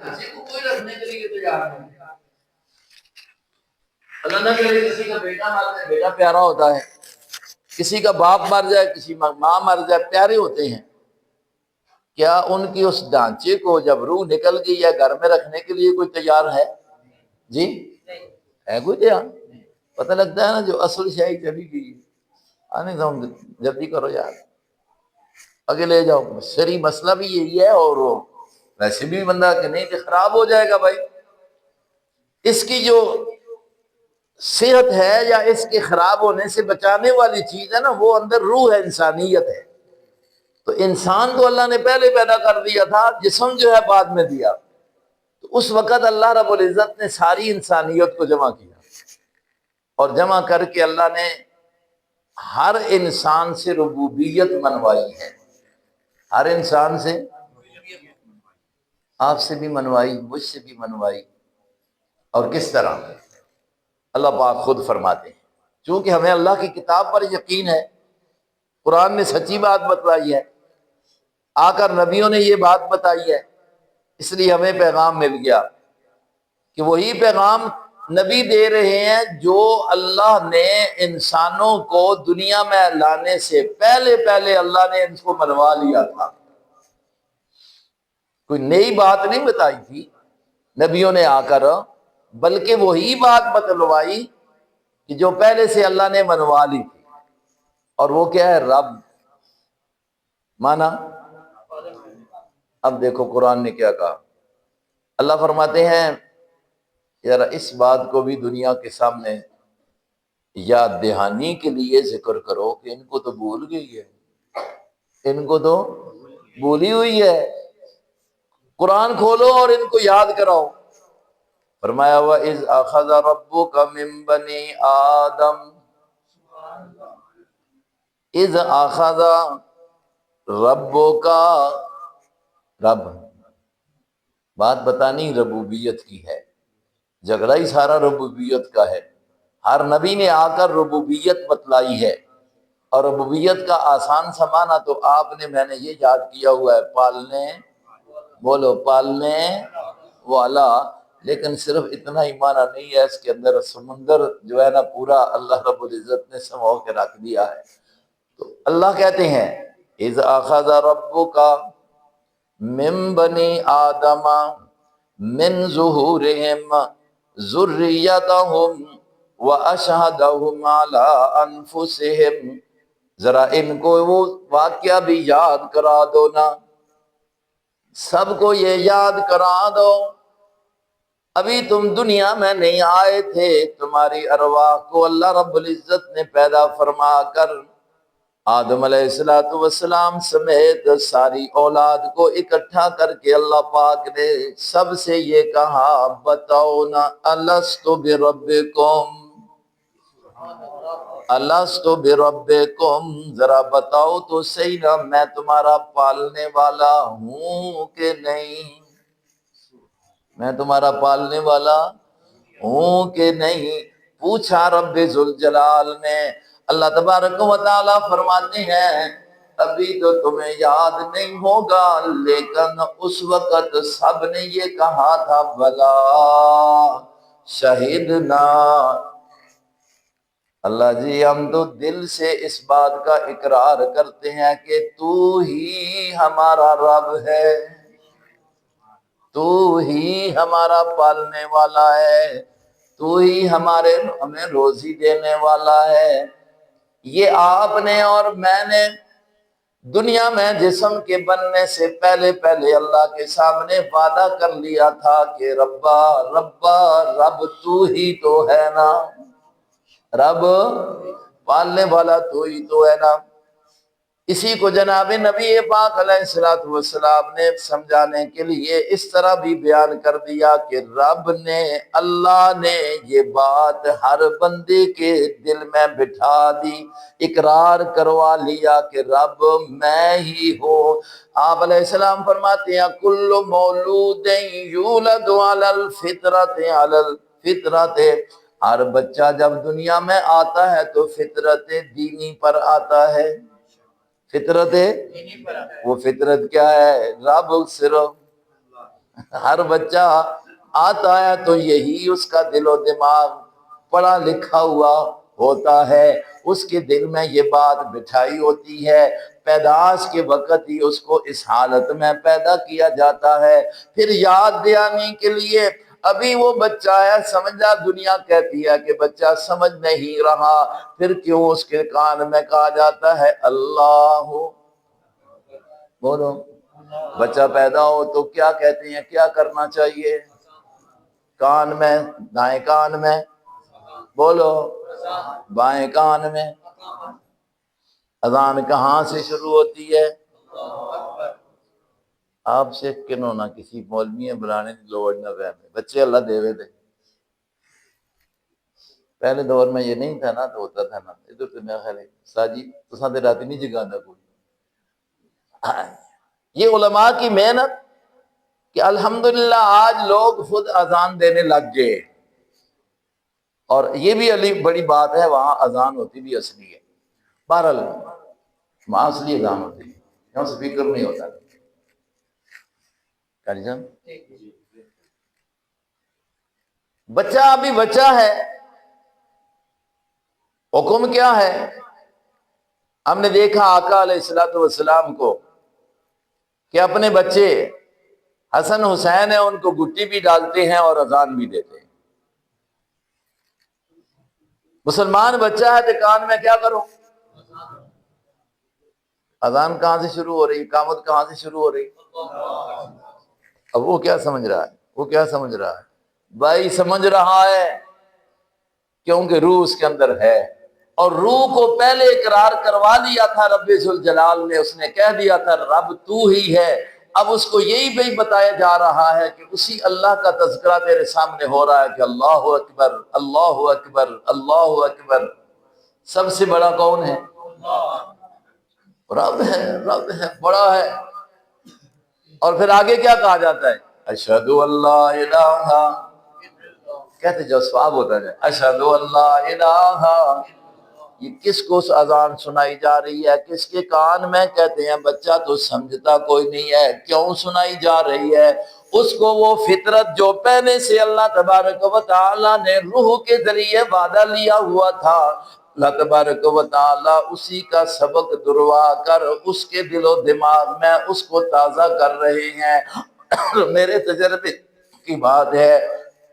کسی کو کوئی رکھنے کے لیے تیار نہیں۔ اللہ نہ کرے کسی کا بیٹا مر جائے، بیٹا پیارا ہوتا ہے، کسی کا باپ مر جائے، کسی ماں مر جائے، پیارے ہوتے ہیں۔ کیا ان کی اس ڈھانچے کو جب روح نکل گئی ہے گھر میں رکھنے کے لیے کوئی تیار ہے؟ جی ہے کوئی تیار؟ پتہ لگتا ہے نا جو اصل شاہی چلی گئی، آنے دو جلدی کرو یار، آگے لے جاؤ۔ شرعی مسئلہ بھی یہی ہے، اور ویسے بھی بندہ کہ نہیں کہ خراب ہو جائے گا بھائی، اس کی جو صحت ہے یا اس کے خراب ہونے سے بچانے والی چیز ہے نا، وہ اندر روح ہے، انسانیت ہے۔ تو انسان تو اللہ نے پہلے پیدا کر دیا تھا، جسم جو ہے بعد میں دیا۔ تو اس وقت اللہ رب العزت نے ساری انسانیت کو جمع کیا، اور جمع کر کے اللہ نے ہر انسان سے ربوبیت منوائی ہے، ہر انسان سے، آپ سے بھی منوائی، مجھ سے بھی منوائی۔ اور کس طرح؟ اللہ پاک خود فرماتے ہیں، چونکہ ہمیں اللہ کی کتاب پر یقین ہے، قرآن نے سچی بات بتلائی ہے، آ کر نبیوں نے یہ بات بتائی ہے، اس لیے ہمیں پیغام مل گیا کہ وہی پیغام نبی دے رہے ہیں جو اللہ نے انسانوں کو دنیا میں لانے سے پہلے اللہ نے ان کو منوا لیا تھا۔ کوئی نئی بات نہیں بتائی تھی نبیوں نے آ کر، بلکہ وہی بات بتلوائی کہ جو پہلے سے اللہ نے منوا لی تھی۔ اور وہ کیا ہے؟ رب، مانا۔ اب دیکھو قرآن نے کیا کہا، اللہ فرماتے ہیں ذرا اس بات کو بھی دنیا کے سامنے یاد دہانی کے لیے ذکر کرو کہ ان کو تو بھول گئی ہے، ان کو تو بھولی ہوئی ہے، قرآن کھولو اور ان کو یاد کراؤ۔ فرمایا وَإِذْ أَخَذَ رَبُّكَ مِن بَنِي آدَمَ، اذ اخذ ربک، رب، بات بتانی ربوبیت کی ہے، جھگڑا ہی سارا ربوبیت کا ہے۔ ہر نبی نے آ کر ربوبیت بتلائی ہے، اور ربوبیت کا آسان سا معنی تو آپ نے، میں نے یہ یاد کیا ہوا ہے، پالنے، بولو پالنے والا۔ لیکن صرف اتنا ہی معنی نہیں ہے، اس کے اندر سمندر جو ہے نا پورا اللہ رب العزت نے سمو کے رکھ دیا ہے۔ تو اللہ کہتے ہیں اذ اخذ ربک من بنی آدم من ظہورہم ذریتہم واشہدہم علی انفسہم، ذرا ان کو وہ واقعہ بھی یاد کرا دو نا، سب کو یہ یاد کرا دو، ابھی تم دنیا میں نہیں آئے تھے، تمہاری ارواح کو اللہ رب العزت نے پیدا فرما کر آدم علیہ السلام سمیت ساری اولاد کو اکٹھا کر کے اللہ پاک نے سب سے یہ کہا بتاؤ نا الست بربکم، الست بربکم، ذرا بتاؤ تو صحیح نا میں تمہارا پالنے والا ہوں کہ نہیں، میں تمہارا پالنے والا ہوں کہ نہیں، پوچھا رب ذوالجلال نے۔ اللہ تبارک و تعالیٰ فرماتے ہیں ابھی تو تمہیں یاد نہیں ہوگا، لیکن اس وقت سب نے یہ کہا تھا بلا شہدنا، اللہ جی ہم تو دل سے اس بات کا اقرار کرتے ہیں کہ تو ہی ہمارا رب ہے، تو ہی ہمارا پالنے والا ہے، تو ہی ہمیں روزی دینے والا ہے۔ یہ آپ نے اور میں نے دنیا میں جسم کے بننے سے پہلے اللہ کے سامنے وعدہ کر لیا تھا کہ ربا ربا، رب تو ہی تو ہے نا، رب پالنے والا تو ہی تو ہے نا۔ اسی کو جناب نبی پاک علیہ السلام نے سمجھانے کے لیے اس طرح بھی بیان کر دیا کہ رب نے، اللہ نے یہ بات ہر بندے کے دل میں بٹھا دی، اقرار کروا لیا کہ رب میں ہی ہوں۔ آپ علیہ السلام فرماتے ہیں کل مولود یولد علی الفطرۃ، علی الفطرۃ، ہر بچہ جب دنیا میں آتا ہے تو فطرت دینی پر آتا ہے۔ فطرت، وہ فطرت کیا ہے؟ رب صرف ہر بچہ آتا ہے تو یہی اس کا دل و دماغ پڑھا لکھا ہوا ہوتا ہے، اس کے دل میں یہ بات بٹھائی ہوتی ہے، پیدائش کے وقت ہی اس کو اس حالت میں پیدا کیا جاتا ہے۔ پھر یاد دلانے کے لیے ابھی وہ بچہ ہے، سمجھا دنیا کہتی ہے کہ بچہ سمجھ نہیں رہا، پھر کیوں اس کے کان میں کہا جاتا ہے اللہ بولو۔ بچہ پیدا ہو تو کیا کہتے ہیں، کیا کرنا چاہیے؟ کان میں، دائیں کان میں بولو، بائیں کان میں۔ اذان کہاں سے شروع ہوتی ہے؟ آپ سے کنوں نہ کسی مولوی بلانے کی لوڑ نہ پہنے، بچے اللہ دے ہوئے تھے۔ پہلے دور میں یہ نہیں تھا نا، تو ہوتا تھا نا ادھر تو میرا خیال ہے ساجی تو ساتھ رات نہیں جگانا کوئی۔ یہ علماء کی محنت کہ الحمدللہ آج لوگ خود اذان دینے لگ گئے، اور یہ بھی علی بڑی بات ہے، وہاں اذان ہوتی بھی اصلی ہے، بہرحال وہاں اصلی اذان ہوتی ہے، یہاں سپیکر نہیں ہوتا۔ بچہ ابھی بچہ ہے، حکم کیا ہے؟ ہم نے دیکھا آقا علیہ الصلوۃ والسلام کو کہ اپنے بچے حسن حسین ہیں، ان کو گٹی بھی ڈالتے ہیں اور اذان بھی دیتے ہیں۔ مسلمان بچہ ہے تو کان میں کیا کرو؟ اذان کہاں سے شروع ہو رہی، اقامت کہاں سے شروع ہو رہی؟ اب وہ کیا سمجھ رہا ہے؟ وہ کیا سمجھ رہا ہے؟ بھائی سمجھ رہا ہے، کیونکہ روح اس کے اندر ہے، اور روح کو پہلے اقرار کروا لیا تھا رب ذوالجلال نے، اس نے کہہ دیا تھا رب تو ہی ہے۔ اب اس کو یہی بھی بتایا جا رہا ہے کہ اسی اللہ کا تذکرہ تیرے سامنے ہو رہا ہے کہ اللہ اکبر اللہ اکبر اللہ اکبر۔ سب سے بڑا کون ہے؟ رب ہے، رب ہے، بڑا ہے۔ اور پھر آگے کیا کہا جاتا ہے؟ اشہد اللہ الہ، کہتے جو ثواب ہوتا ہے اشہد اللہ الہ۔ یہ کس کو اذان سنائی جا رہی ہے، کس کے کان میں؟ کہتے ہیں بچہ تو سمجھتا کوئی نہیں ہے، کیوں سنائی جا رہی ہے؟ اس کو وہ فطرت جو پہلے سے اللہ تبارک و تعالی نے روح کے ذریعے وعدہ لیا ہوا تھا، اللہ تبارک و تعالی اسی کا سبق دروا کر اس کے دل و دماغ میں اس کو تازہ کر رہے ہیں۔ میرے تجربے کی بات ہے،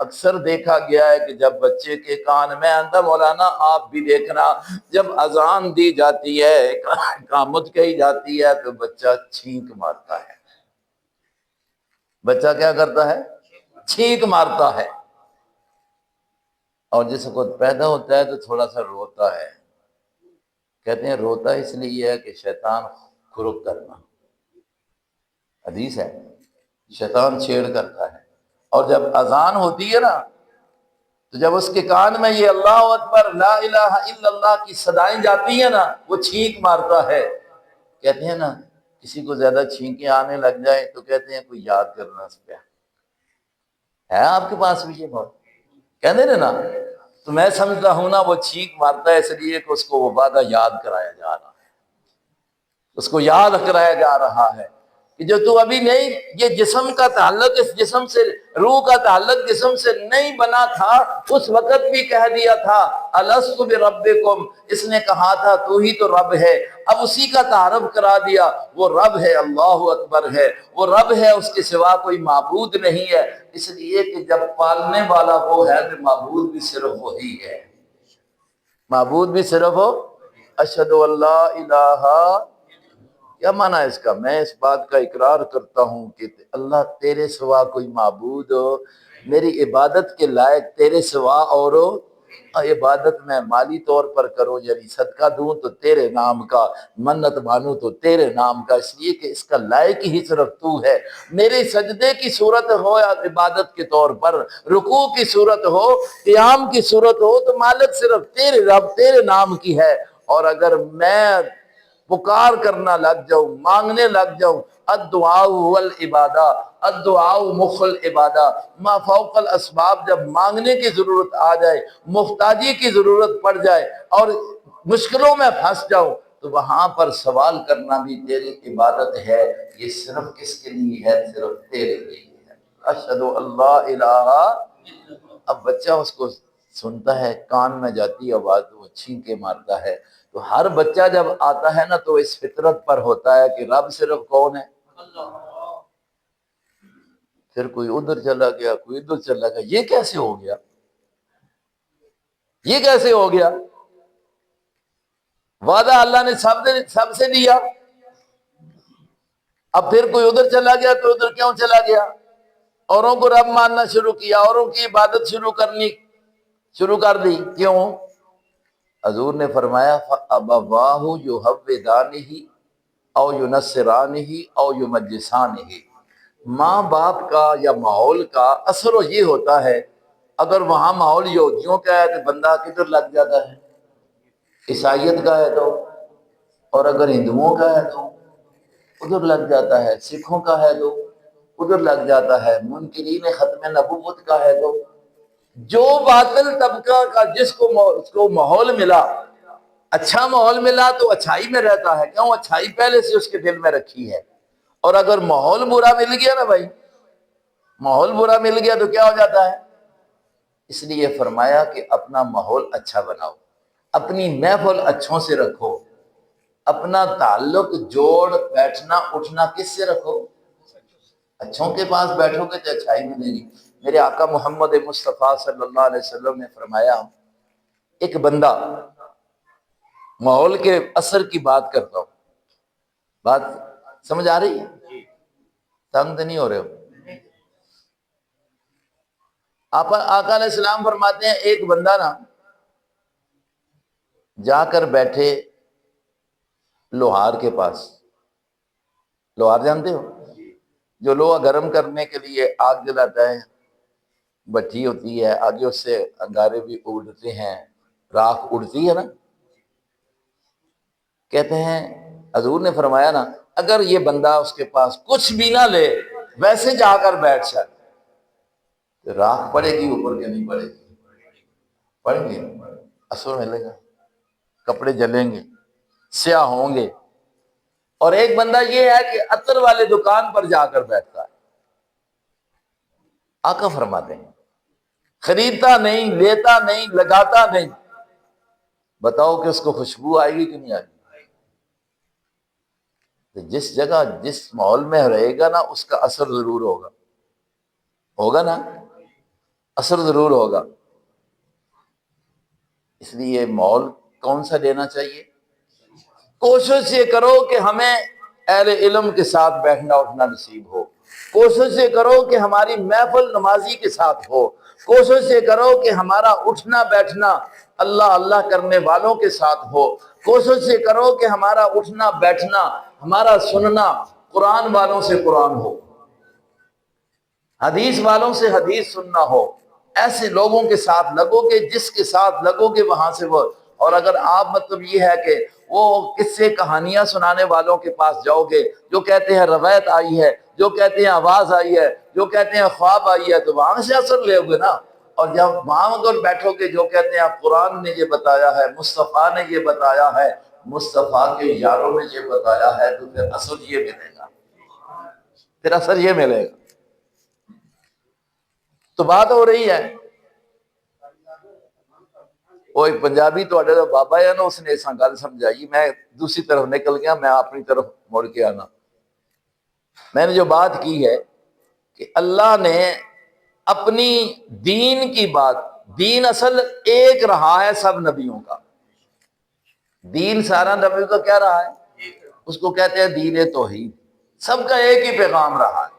اکثر دیکھا گیا ہے کہ جب بچے کے کان میں اندر، مولانا آپ بھی دیکھنا، جب اذان دی جاتی ہے، اقامت کہی جاتی ہے، تو بچہ چھینک مارتا ہے۔ بچہ کیا کرتا ہے؟ چھینک مارتا ہے۔ اور جس وقت پیدا ہوتا ہے تو تھوڑا سا روتا ہے، کہتے ہیں روتا اس لیے ہے کہ شیطان کھرک کرنا، حدیث ہے، شیطان چھیڑ کرتا ہے۔ اور جب اذان ہوتی ہے نا، تو جب اس کے کان میں یہ اللہ اکبر لا الہ الا اللہ کی صدائیں جاتی ہیں نا، وہ چھینک مارتا ہے۔ کہتے ہیں نا کسی کو زیادہ چھینکیں آنے لگ جائے تو کہتے ہیں کوئی یاد کرنا اس پہ ہے، آپ کے پاس بھی یہ بات کہتے ہیں نا، تو میں سمجھتا ہوں نا وہ چھینک مارتا ہے اس لیے کہ اس کو وہ وعدہ یاد کرایا جا رہا ہے، اس کو یاد کرایا جا رہا ہے کہ جو تو ابھی نہیں، یہ جسم کا تعلق اس جسم سے، روح کا تعلق جسم سے نہیں بنا تھا، اس وقت بھی کہہ دیا تھا الست بربکم، اس نے کہا تھا تو ہی تو رب ہے۔ اب اسی کا تعارف کرا دیا، وہ رب ہے، اللہ اکبر ہے، وہ رب ہے، اس کے سوا کوئی معبود نہیں ہے۔ اس لیے کہ جب پالنے والا وہ ہے تو معبود بھی صرف وہی ہے، معبود بھی صرف ہو۔ اشہد اللہ الہ، کیا معنی ہے اس کا؟ میں اس بات کا اقرار کرتا ہوں کہ اللہ تیرے سوا کوئی معبود ہو، میری عبادت کے لائق تیرے سوا اور ہو، عبادت میں مالی طور پر کرو، یعنی صدقہ دوں تو تیرے نام کا، منت مانوں تو تیرے نام کا، اس لیے کہ اس کا لائق ہی صرف تو ہے۔ میرے سجدے کی صورت ہو یا عبادت کے طور پر، رکوع کی صورت ہو، قیام کی صورت ہو، تو مالک صرف تیرے رب تیرے نام کی ہے۔ اور اگر میں پکار کرنا لگ جاؤں، مانگنے لگ جاؤں، الدعاء هو العبادہ، الدعاء مخ العبادہ، ما فوق الاسباب، جب مانگنے کی ضرورت آ جائے، محتاجی کی ضرورت پڑ جائے اور مشکلوں میں پھنس جاؤں، تو وہاں پر سوال کرنا بھی تیری عبادت ہے۔ یہ صرف کس کے لیے ہے؟ صرف تیرے لیے ہے۔ اشہد اللہ الہ. اب بچہ اس کو سنتا ہے، کان میں جاتی ہے آواز، وہ چھین کے مارتا ہے. تو ہر بچہ جب آتا ہے نا تو اس فطرت پر ہوتا ہے کہ رب صرف کون ہے؟ پھر کوئی ادھر چلا گیا، کوئی ادھر چلا گیا. یہ کیسے ہو گیا؟ یہ کیسے ہو گیا؟ وعدہ اللہ نے سب سے لیا. اب پھر کوئی ادھر چلا گیا، کوئی ادھر کیوں چلا گیا؟ اوروں کو رب ماننا شروع کیا، اوروں کی عبادت شروع کر دی. کیوں؟ حضور نے فرمایا فَأَبَوَاهُ يُحَوِّدَانِهِ او يُنَصِّرَانِهِ او يُمَجِّسَانِهِ. ماں باپ کا یا ماحول کا اثر یہ ہوتا ہے، اگر وہاں ماحول یہودیوں کا ہے تو بندہ کدھر لگ جاتا ہے؟ عیسائیت کا ہے تو، اور اگر ہندوؤں کا ہے تو ادھر لگ جاتا ہے، سکھوں کا ہے تو ادھر لگ جاتا ہے، منکرین ختم نبوت کا ہے تو. جو باطل طبقہ کا جس کو ماحول ملا، اچھا ماحول ملا تو اچھائی میں رہتا ہے. کیوں؟ اچھائی پہلے سے اس کے دل میں رکھی ہے. اور اگر ماحول برا مل گیا نا بھائی، ماحول برا مل گیا تو کیا ہو جاتا ہے؟ اس لیے فرمایا کہ اپنا ماحول اچھا بناؤ، اپنی محفل اچھوں سے رکھو، اپنا تعلق جوڑ بیٹھنا اٹھنا کس سے رکھو؟ اچھوں کے پاس بیٹھو گے تو اچھائی ملے گی. میرے آقا محمد مصطفیٰ صلی اللہ علیہ وسلم نے فرمایا، ایک بندہ، ماحول کے اثر کی بات کرتا ہوں، بات سمجھ آ رہی ہے؟ تنگ تو نہیں ہو رہے ہو؟ آقا علیہ السلام فرماتے ہیں ایک بندہ نا جا کر بیٹھے لوہار کے پاس. لوہار جانتے ہو؟ جو لوہا گرم کرنے کے لیے آگ جلاتا ہے، بھٹی ہوتی ہے، آگے اس سے انگارے بھی اڑتے ہیں، راکھ اڑتی ہے نا. کہتے ہیں حضور نے فرمایا نا، اگر یہ بندہ اس کے پاس کچھ بھی نہ لے، ویسے جا کر بیٹھ جائے تو راکھ پڑے گی اوپر کے نہیں پڑے گی؟ پڑیں گے، اثر ملے گا، کپڑے جلیں گے، سیاہ ہوں گے. اور ایک بندہ یہ ہے کہ عطر والے دکان پر جا کر بیٹھتا ہے. آقا فرماتے ہیں خریدتا نہیں، لیتا نہیں، لگاتا نہیں. بتاؤ کہ اس کو خوشبو آئے گی کہ نہیں آئے گی؟ تو جس جگہ جس ماحول میں رہے گا نا اس کا اثر ضرور ہوگا نا، اثر ضرور ہوگا. اس لیے ماحول کون سا لینا چاہیے؟ کوشش یہ کرو کہ ہمیں اہل علم کے ساتھ بیٹھنا اٹھنا نصیب ہو. کوشش یہ کرو کہ ہماری محفل نمازی کے ساتھ ہو. کوشش یہ کرو کہ ہمارا اٹھنا بیٹھنا اللہ اللہ کرنے والوں کے ساتھ ہو. کوشش یہ کرو کہ ہمارا اٹھنا بیٹھنا، ہمارا سننا قرآن والوں سے قرآن ہو، حدیث والوں سے حدیث سننا ہو. ایسے لوگوں کے ساتھ لگو گے، جس کے ساتھ لگو گے وہاں سے وہ. اور اگر آپ مطلب یہ ہے کہ وہ قصے کہانیاں سنانے والوں کے پاس جاؤ گے، جو کہتے ہیں روایت آئی ہے، جو کہتے ہیں آواز آئی ہے، جو کہتے ہیں خواب آئی ہے، تو وہاں سے اثر لے گے نا. اور جب وہاں اگر بیٹھو گے جو کہتے ہیں قرآن نے یہ بتایا ہے، مصطفیٰ نے یہ بتایا ہے، مصطفیٰ کے یاروں نے یہ بتایا ہے، تو پھر اثر یہ ملے گا، پھر اثر یہ ملے گا. تو بات ہو رہی ہے وہ ایک پنجابی تو بابا ہے نا، اس نے ایسا گل سمجھائی، میں دوسری طرف نکل گیا، میں اپنی طرف مڑ کے آنا. میں نے جو بات کی ہے کہ اللہ نے اپنی دین کی بات، دین اصل ایک رہا ہے سب نبیوں کا. دین سارا نبیوں کا کیا رہا ہے؟ اس کو کہتے ہیں دین توحید. سب کا ایک ہی پیغام رہا ہے،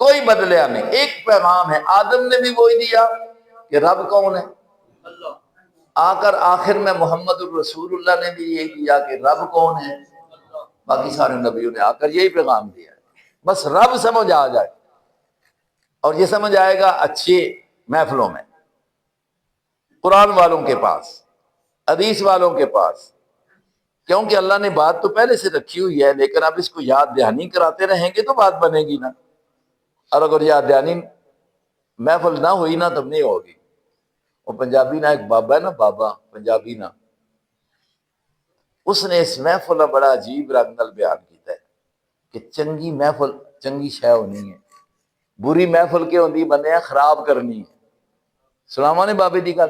کوئی بدلیا نہیں، ایک پیغام ہے. آدم نے بھی وہی دیا کہ رب کون ہے، آ کر آخر میں محمد الرسول اللہ نے بھی یہی دیا کہ رب کون ہے. باقی سارے نبیوں نے آ کر یہی پیغام دیا ہے. بس رب سمجھ آ جائے، اور یہ سمجھ آئے گا اچھی محفلوں میں، قرآن والوں کے پاس، حدیث والوں کے پاس. کیونکہ اللہ نے بات تو پہلے سے رکھی ہوئی ہے، لیکن اب اس کو یاد دہانی کراتے رہیں گے تو بات بنے گی نا. اور اگر یاد دہانی محفل نہ ہوئی نا تب نہیں ہوگی. اور پنجابی نا ایک بابا ہے نا، بابا پنجابی نا، اس نے اس محفل کا بڑا عجیب رنگ نال بیان کیتا ہے کہ چنگی محفل چنگی شے ہونی ہے، بری محفل کے ہوندی بندے خراب کرنی ہے. سلاما نے بابے دی گل.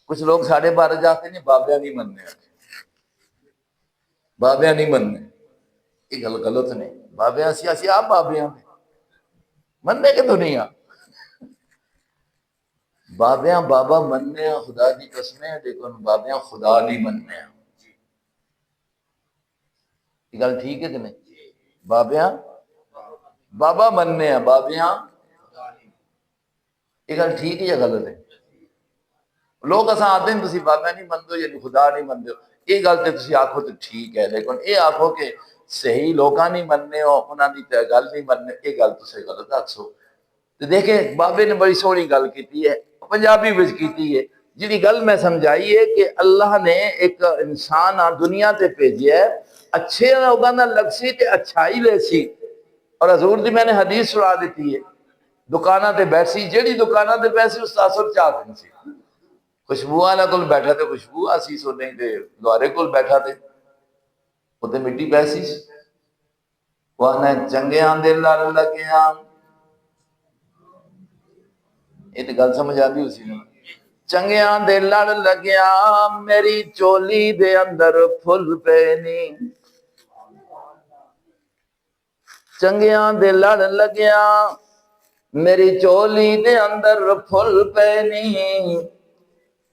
کچھ لوگ ساڑھے بارے جاتے نہیں بابیاں نہیں مننے, بابیاں نہیں مننے. یہ گل غلط نہیں. بابیاں اسی آپ بابیاں مننے کے تو نہیں آ بابیاں بابا مننے خدا دی قسم ہے, لیکن بابیاں خدا نہیں مننے. یہ گل ٹھیک ہے کہ نہیں؟ بابیاں بابا مننے ہیں, بابیاں یہ گل ٹھیک ہے یا غلط ہے؟ لوگ اساں آتے ہیں تسی بابا نہیں مندو یعنی خدا نہیں مندو, یہ گل تے تسی آکھو تو ٹھیک ہے, لیکن یہ آکھو کہ صحیح لوکاں نہیں مننے ہو انہاں دی تے گل نہیں مننے, یہ گل تسی غلط آکھو. تو دیکھیں بابے نے بڑی سونی گل کیتی ہے, پنجابی وچ کیتی ہے. جی گل میں سمجھائی ہے کہ اللہ نے ایک انسان دنیا تے بھیجیا ہے, اچھے لوگاں دا لگ سی تے اچھائی لے سی. اور حضور دی میں نے حدیث سنا دیتی ہے, دکاناں تے بیٹھ سی, جیڑی دکاناں تے بیٹھ سی اس تاثر چاہ دیں سی. خوشبو والا کول بیٹھا تے خوشبو آسی سو, نہیں تے دوارے کول بیٹھا تے وہ تے مٹی پیسی. وانا چنگیاں دے لڑ لگیاں, یہ تے گل سمجھ آندی اسی نے. چنگیاں دے لڑ لگیاں میری چولی دے اندر پھل پینی, چنگیاں دے لڑ لگیاں میری چولی دے اندر پھل پینی,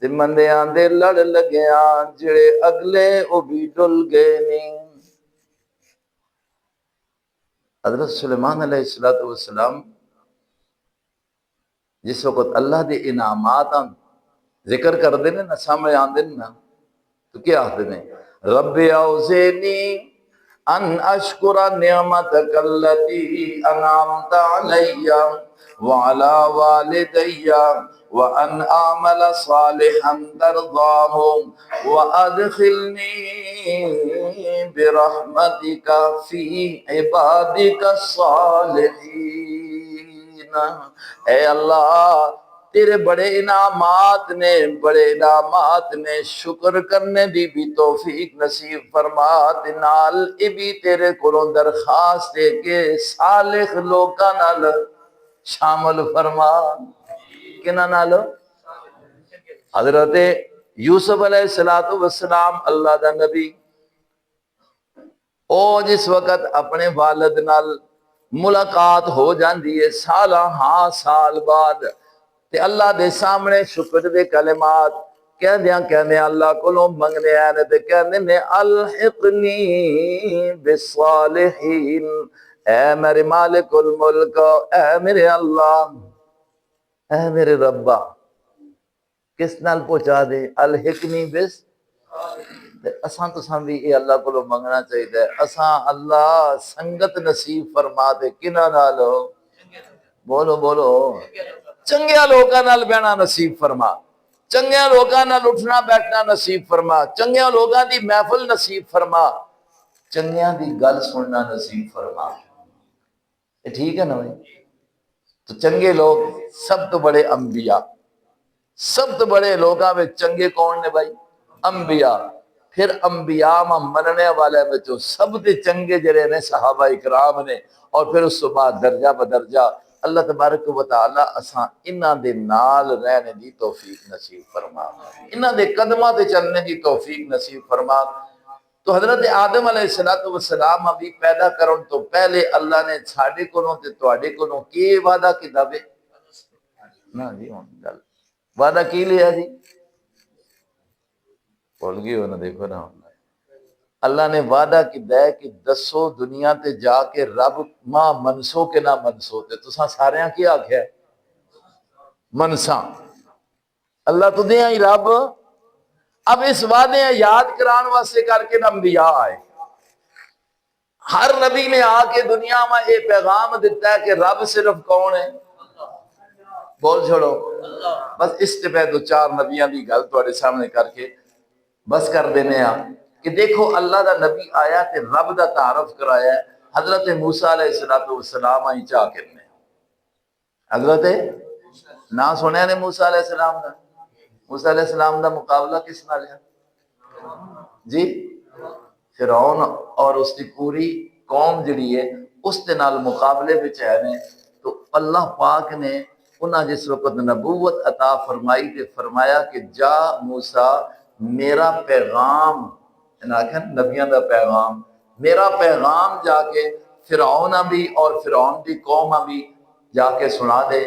تے مندیاں دے لڑ لگیاں جڑے اگلے او بھی ڈل گئے نی. حضرت سلیمان علیہ السلام جس وقت اللہ دے انعامات ذکر کر دینے نا, سامنے آن دینے نا, تو کیا آتے ہیں؟ رب اوزینی ان اشکر نعمتک اللتی انعمت علی وعلا والدی وان اعمل صالحا ترضاہ وادخلنی برحمتک فی عبادک الصالحین. اے اللہ تیرے بڑے انعامات نے, شکر کرنے دی بھی توفیق نصیب فرما. نال ای بھی تیرے کولوں درخواست ہے کہ صالح لوکاں نال شامل فرما. کناں نال؟ حضرت یوسف علیہ السلام اللہ دا نبی, او جس وقت اپنے والد نال ملاقات ہو جاندی ہے سال بعد, تے اللہ دے سامنے شکر دے کلمات کہندیاں اللہ کولوں منگنے آنے تے کہندے نے الحقنی بالصالحین, اے میرے مالک الملک, اے میرے اللہ, اے میرے ربا, کس نال پہنچا دے؟ الحقنی بس. اساں تو بھی اے اللہ کو منگنا چاہیے, اساں اللہ سنگت نصیب فرما دے. کناں نال؟ بولو بولو, چنگیاں لوکاں نال بہنا نصیب فرما, چنگیاں لوکاں نال اٹھنا بیٹھنا نصیب فرما, چنگیاں لوکاں دی محفل نصیب فرما, چنگیاں دی گل سننا نصیب فرما. یہ ٹھیک ہے نا بھائی؟ تو چنگے لوگ سب تو بڑے انبیاء, سب تو بڑے لوگاں میں چنگے کون نے بھائی؟ انبیاء. پھر انبیاء میں مننے والے بچوں سب تے چنگے جڑے نے صحابہ اکرام نے, اور پھر اس بعد درجہ بدرجہ اللہ تبارک و تعالی اساں انہاں دے نال رہنے دی توفیق نصیب فرما, انہاں دے قدماں تے چلنے دی توفیق نصیب فرما. تو حضرت آدم علیہ السلام ابھی پیدا کرن تو پہلے اللہ نے ساڈے کولوں تے تواڈے کولوں کی وعدہ کیتا وے نا جی؟ ہن گل وعدہ کی لیا جی؟ بول گئی ہو نا, دیکھو نا, اللہ نے وعدہ کیتا ہے کہ دسو دنیا تے جا کے رب ماں منسو کہ نہ منسو, تے تساں ساریاں کی آکھیا ہے؟ منسا. اللہ تو دیاں ہی رب. اب اس وعدے یاد کران واسطے کر کے انبیاء آئے. ہر نبی نے آ کے دنیا میں یہ پیغام دیتا ہے کہ رب صرف کون ہے؟ بول چھوڑو. بس اس تے پہ دو چار نبیاں دی گل تواڈے سامنے کر کے بس کر دینے ہاں کہ دیکھو اللہ دا نبی آیا تے رب دا تعارف کرایا ہے. حضرت موسیٰ علیہ السلام آئی چاہ کرنے, حضرت نہ سنیا نے موسیٰ علیہ السلام دا؟ موسیٰ علیہ السلام دا مقابلہ کس نال ہے جی؟ فرعون اور اس کی پوری قوم جڑی ہے اس دے نال مقابلے وچ ہے نے. تو اللہ پاک نے انہاں جس وقت نبوت عطا فرمائی تے فرمایا کہ جا موسیٰ میرا پیغام، نبیاں دا پیغام، میرا پیغام جا کے فرعون بھی اور فرعون دی قوم بھی جا کے سنا دے۔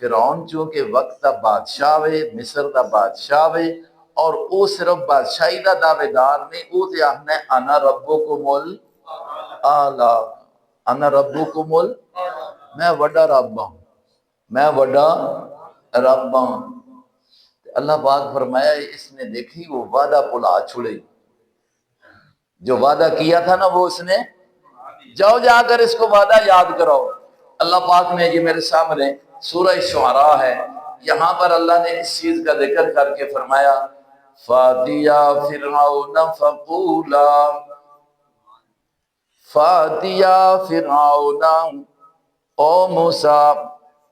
فرعون چونکہ وقت دا بادشاہ وے، مصر دا بادشاہ وے، اور او صرف بادشاہی دا دعوے دار نہیں، او تے آخنا ہے انا ربکم الاعلی، انا ربکم میں وڈا رب ہوں، میں وڈا رب ہوں۔ اللہ پاک فرمایا اس نے دیکھی وہ وعدہ بھلا چھڑے، جو وعدہ کیا تھا نا وہ اس نے، جاؤ جا کر اس کو وعدہ یاد کرو۔ اللہ پاک نے یہ میرے سامنے سورہ شعراء ہے، یہاں پر اللہ نے اس چیز کا ذکر کر کے فرمایا فَاتِيَا فِرْعَوْنَ فَقُولَا، فَاتِيَا فِرْعَوْنَ، او موسیٰ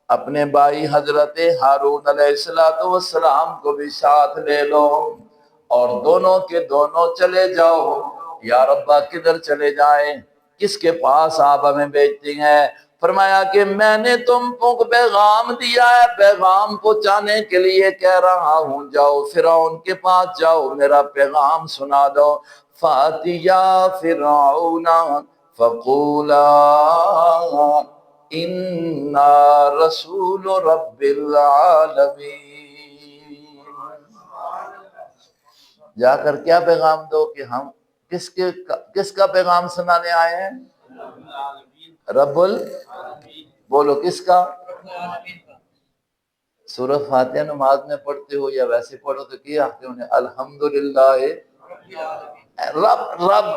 اپنے بھائی حضرت ہارون علیہ السلام کو بھی ساتھ لے لو، اور دونوں کے دونوں چلے جاؤ۔ یا ربا کدھر چلے جائیں، کس کے پاس آپ ہمیں بھیجتے ہیں؟ فرمایا کہ میں نے تم کو پیغام دیا ہے، پیغام پہنچانے کے لیے کہہ رہا ہوں، جاؤ فرعون کے پاس جاؤ، میرا پیغام سنا دو۔ فَاتِيَا فِرْعَوْنَ فَقُولَا اِنَّا رَسُولُ رَبِّ الْعَالَمِينَ، جا کر کیا پیغام دو کہ ہم کس کا پیغام سنانے آئے ہیں؟ رب بولو کس کا؟ سورہ فاتحہ نماز میں پڑھتے ہو یا ویسے پڑھو تو کیا آتے انہیں الحمدللہ رب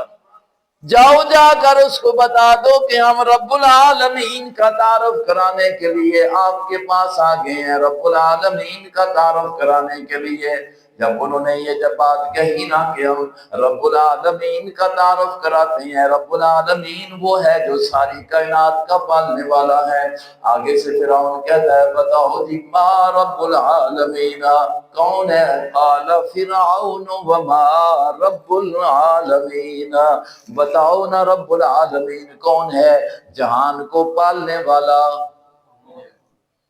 جاؤ جا کر اس کو بتا دو کہ ہم رب العالمین کا تعارف کرانے کے لیے آپ کے پاس آ گئے ہیں، رب العالمین کا تعارف کرانے کے لیے۔ جب انہوں نے یہ جب بات کہی نا کہ ہم رب العالمین کا تعارف کراتے ہیں، رب العالمین وہ ہے جو ساری کائنات کا پالنے والا ہے، آگے سے فرعون کہتا ہے بتاؤ جی ما رب العالمین کون ہے؟ قال فرعون وما رب العالمین، بتاؤ نا رب العالمین کون ہے، جہان کو پالنے والا۔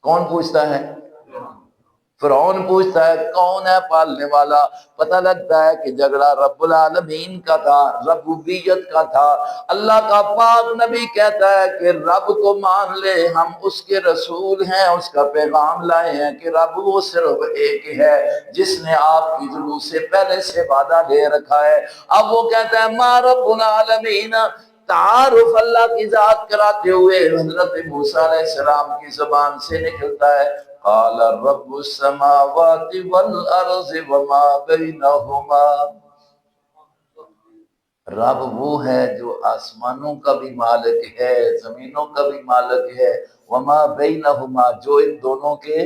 کون پوچھتا ہے؟ فرعون پوچھتا ہے کون ہے پالنے والا۔ پتہ لگتا ہے کہ جھگڑا رب العالمین کا تھا، ربوبیت کا تھا۔ اللہ کا پاک نبی کہتا ہے کہ رب کو مان لے، ہم اس کے رسول ہیں، اس کا پیغام لائے ہیں کہ رب وہ صرف ایک ہے جس نے آپ کی ضرور سے پہلے سے وعدہ لے رکھا ہے۔ اب وہ کہتا ہے ما رب العالمین، تعارف اللہ کی ذات کراتے ہوئے حضرت موسیٰ علیہ السلام کی زبان سے نکلتا ہے قال رب السماوات والارض وما بینہما، رب وہ ہے جو آسمانوں کا بھی مالک ہے، زمینوں کا بھی مالک ہے، وما بینہما جو ان دونوں کے،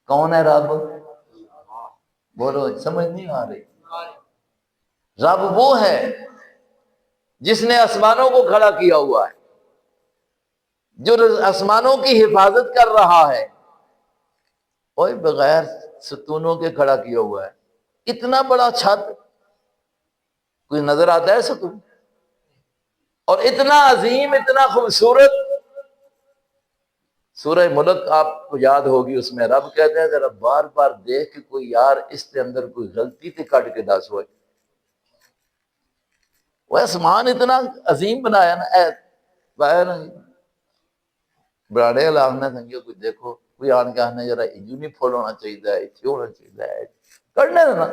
کون ہے رب؟ بولو سمجھ نہیں آ رہی؟ رب وہ ہے جس نے آسمانوں کو کھڑا کیا ہوا ہے، جو آسمانوں کی حفاظت کر رہا ہے، کوئی بغیر ستونوں کے کھڑا کیا ہوا ہے۔ اتنا بڑا چھت کوئی نظر آتا ہے ستون؟ اور اتنا عظیم، اتنا خوبصورت۔ سورہ ملک آپ کو یاد ہوگی، اس میں رب کہتے ہیں ذرا بار بار دیکھ کہ کوئی یار اس کے اندر کوئی غلطی تھی کٹ کے دس ہوئے۔ وہ آسمان اتنا عظیم بنایا نا، اے باہر براڑے لاغنا سنگیو کوئی دیکھو، کوئی آن کے آنے ذرا انجونی پھول ہونا چاہیے ہے، اتھی ہونا چاہیے ہے، کرنے دینا۔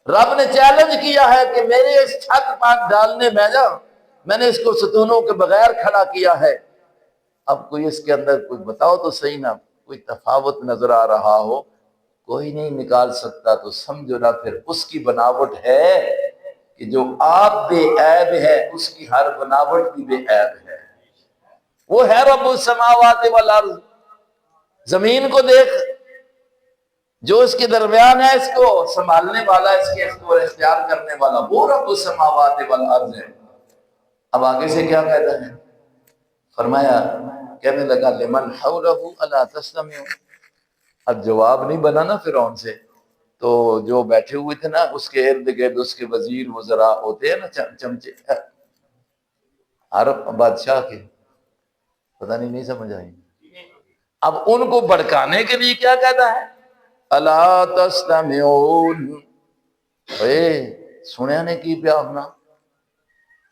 رب نے چیلنج کیا ہے کہ میرے اس چھت پر ڈالنے میں جا، میں نے اس کو ستونوں کے بغیر کھڑا کیا ہے۔ اب کوئی اس کے اندر کوئی بتاؤ تو صحیح نا، کوئی تفاوت نظر آ رہا ہو، کوئی نہیں نکال سکتا، تو سمجھو نا پھر اس کی بناوٹ ہے کہ جو آپ بے عیب ہے اس کی ہر بناوٹ بھی بے عیب ہے۔ وہ ہے رب السماوات والارض، زمین کو دیکھ، جو اس کے درمیان ہے اس کو سنبھالنے والا، اس کے اختیار کرنے والا، وہ رب السماوات والارض ہے۔ اب آگے سے کیا کہتا ہے؟ فرمایا، کہنے لگا لمن حولہ الا تستمعون، اب جواب نہیں بنا نا فرعون سے، تو جو بیٹھے ہوئے تھے نا اس کے ارد گرد اس کے وزیر وزراء ہوتے ہیں نا چمچے عرب بادشاہ کے، پتہ نہیں سمجھ آئی؟ اب ان کو بھڑکانے کے لیے کیا کہتا ہے؟ الا تستمعون، اے سنیا نے کی پیا اپنا،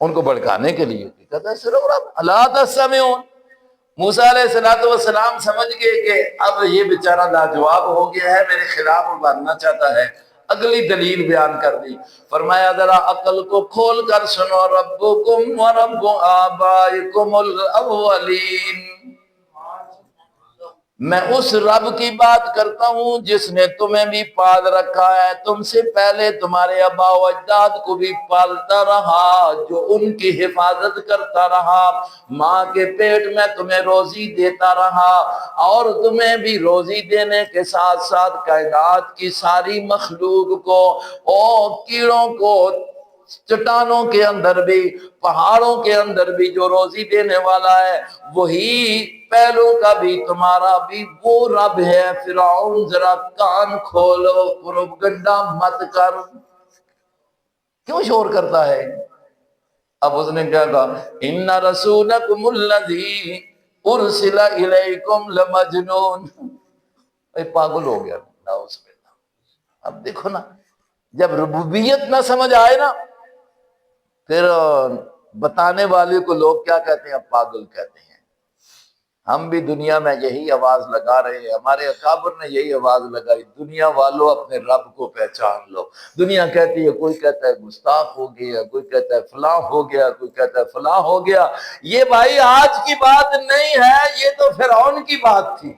ان کو بھڑکانے کے لیے کہتا ہے صرف رب الا تستمعون۔ موسیٰ علیہ السلام سمجھ گئے کہ اب یہ بیچارہ لاجواب ہو گیا ہے، میرے خلاف ابھرنا چاہتا ہے، اگلی دلیل بیان کر دی۔ فرمایا ذرا عقل کو کھول کر سنو، ربکم و رب آبائکم الاولین، میں اس رب کی بات کرتا ہوں جس نے تمہیں بھی پال رکھا ہے، تم سے پہلے تمہارے آباء و اجداد کو بھی پالتا رہا، جو ان کی حفاظت کرتا رہا، ماں کے پیٹ میں تمہیں روزی دیتا رہا، اور تمہیں بھی روزی دینے کے ساتھ ساتھ کائنات کی ساری مخلوق کو، اور کیڑوں کو، چٹانوں کے اندر بھی، پہاڑوں کے اندر بھی جو روزی دینے والا ہے وہی پہلوں کا بھی تمہارا بھی وہ رب ہے۔ فرعون ذرا کان کھولو، پروپگنڈا مت کر۔ کیوں شور کرتا ہے؟ اب اس نے کیا کہا؟ ان رسولکم الذی ارسل الیکم لمجنون، پاگل ہو گیا۔ نعوذ باللہ۔ اب دیکھو نا، جب ربوبیت نہ سمجھ آئے نا، پھر بتانے والے کو لوگ کیا کہتے ہیں؟ پاگل کہتے ہیں۔ ہم بھی دنیا میں یہی آواز لگا رہے ہیں، ہمارے اکابر نے یہی آواز لگائی، دنیا والوں اپنے رب کو پہچان لو۔ دنیا کہتی ہے، کوئی کہتا ہے گستاخ ہو گیا، کوئی کہتا ہے فلاں ہو گیا، کوئی کہتا ہے فلاں ہو گیا۔ یہ بھائی آج کی بات نہیں ہے، یہ تو فرعون کی بات تھی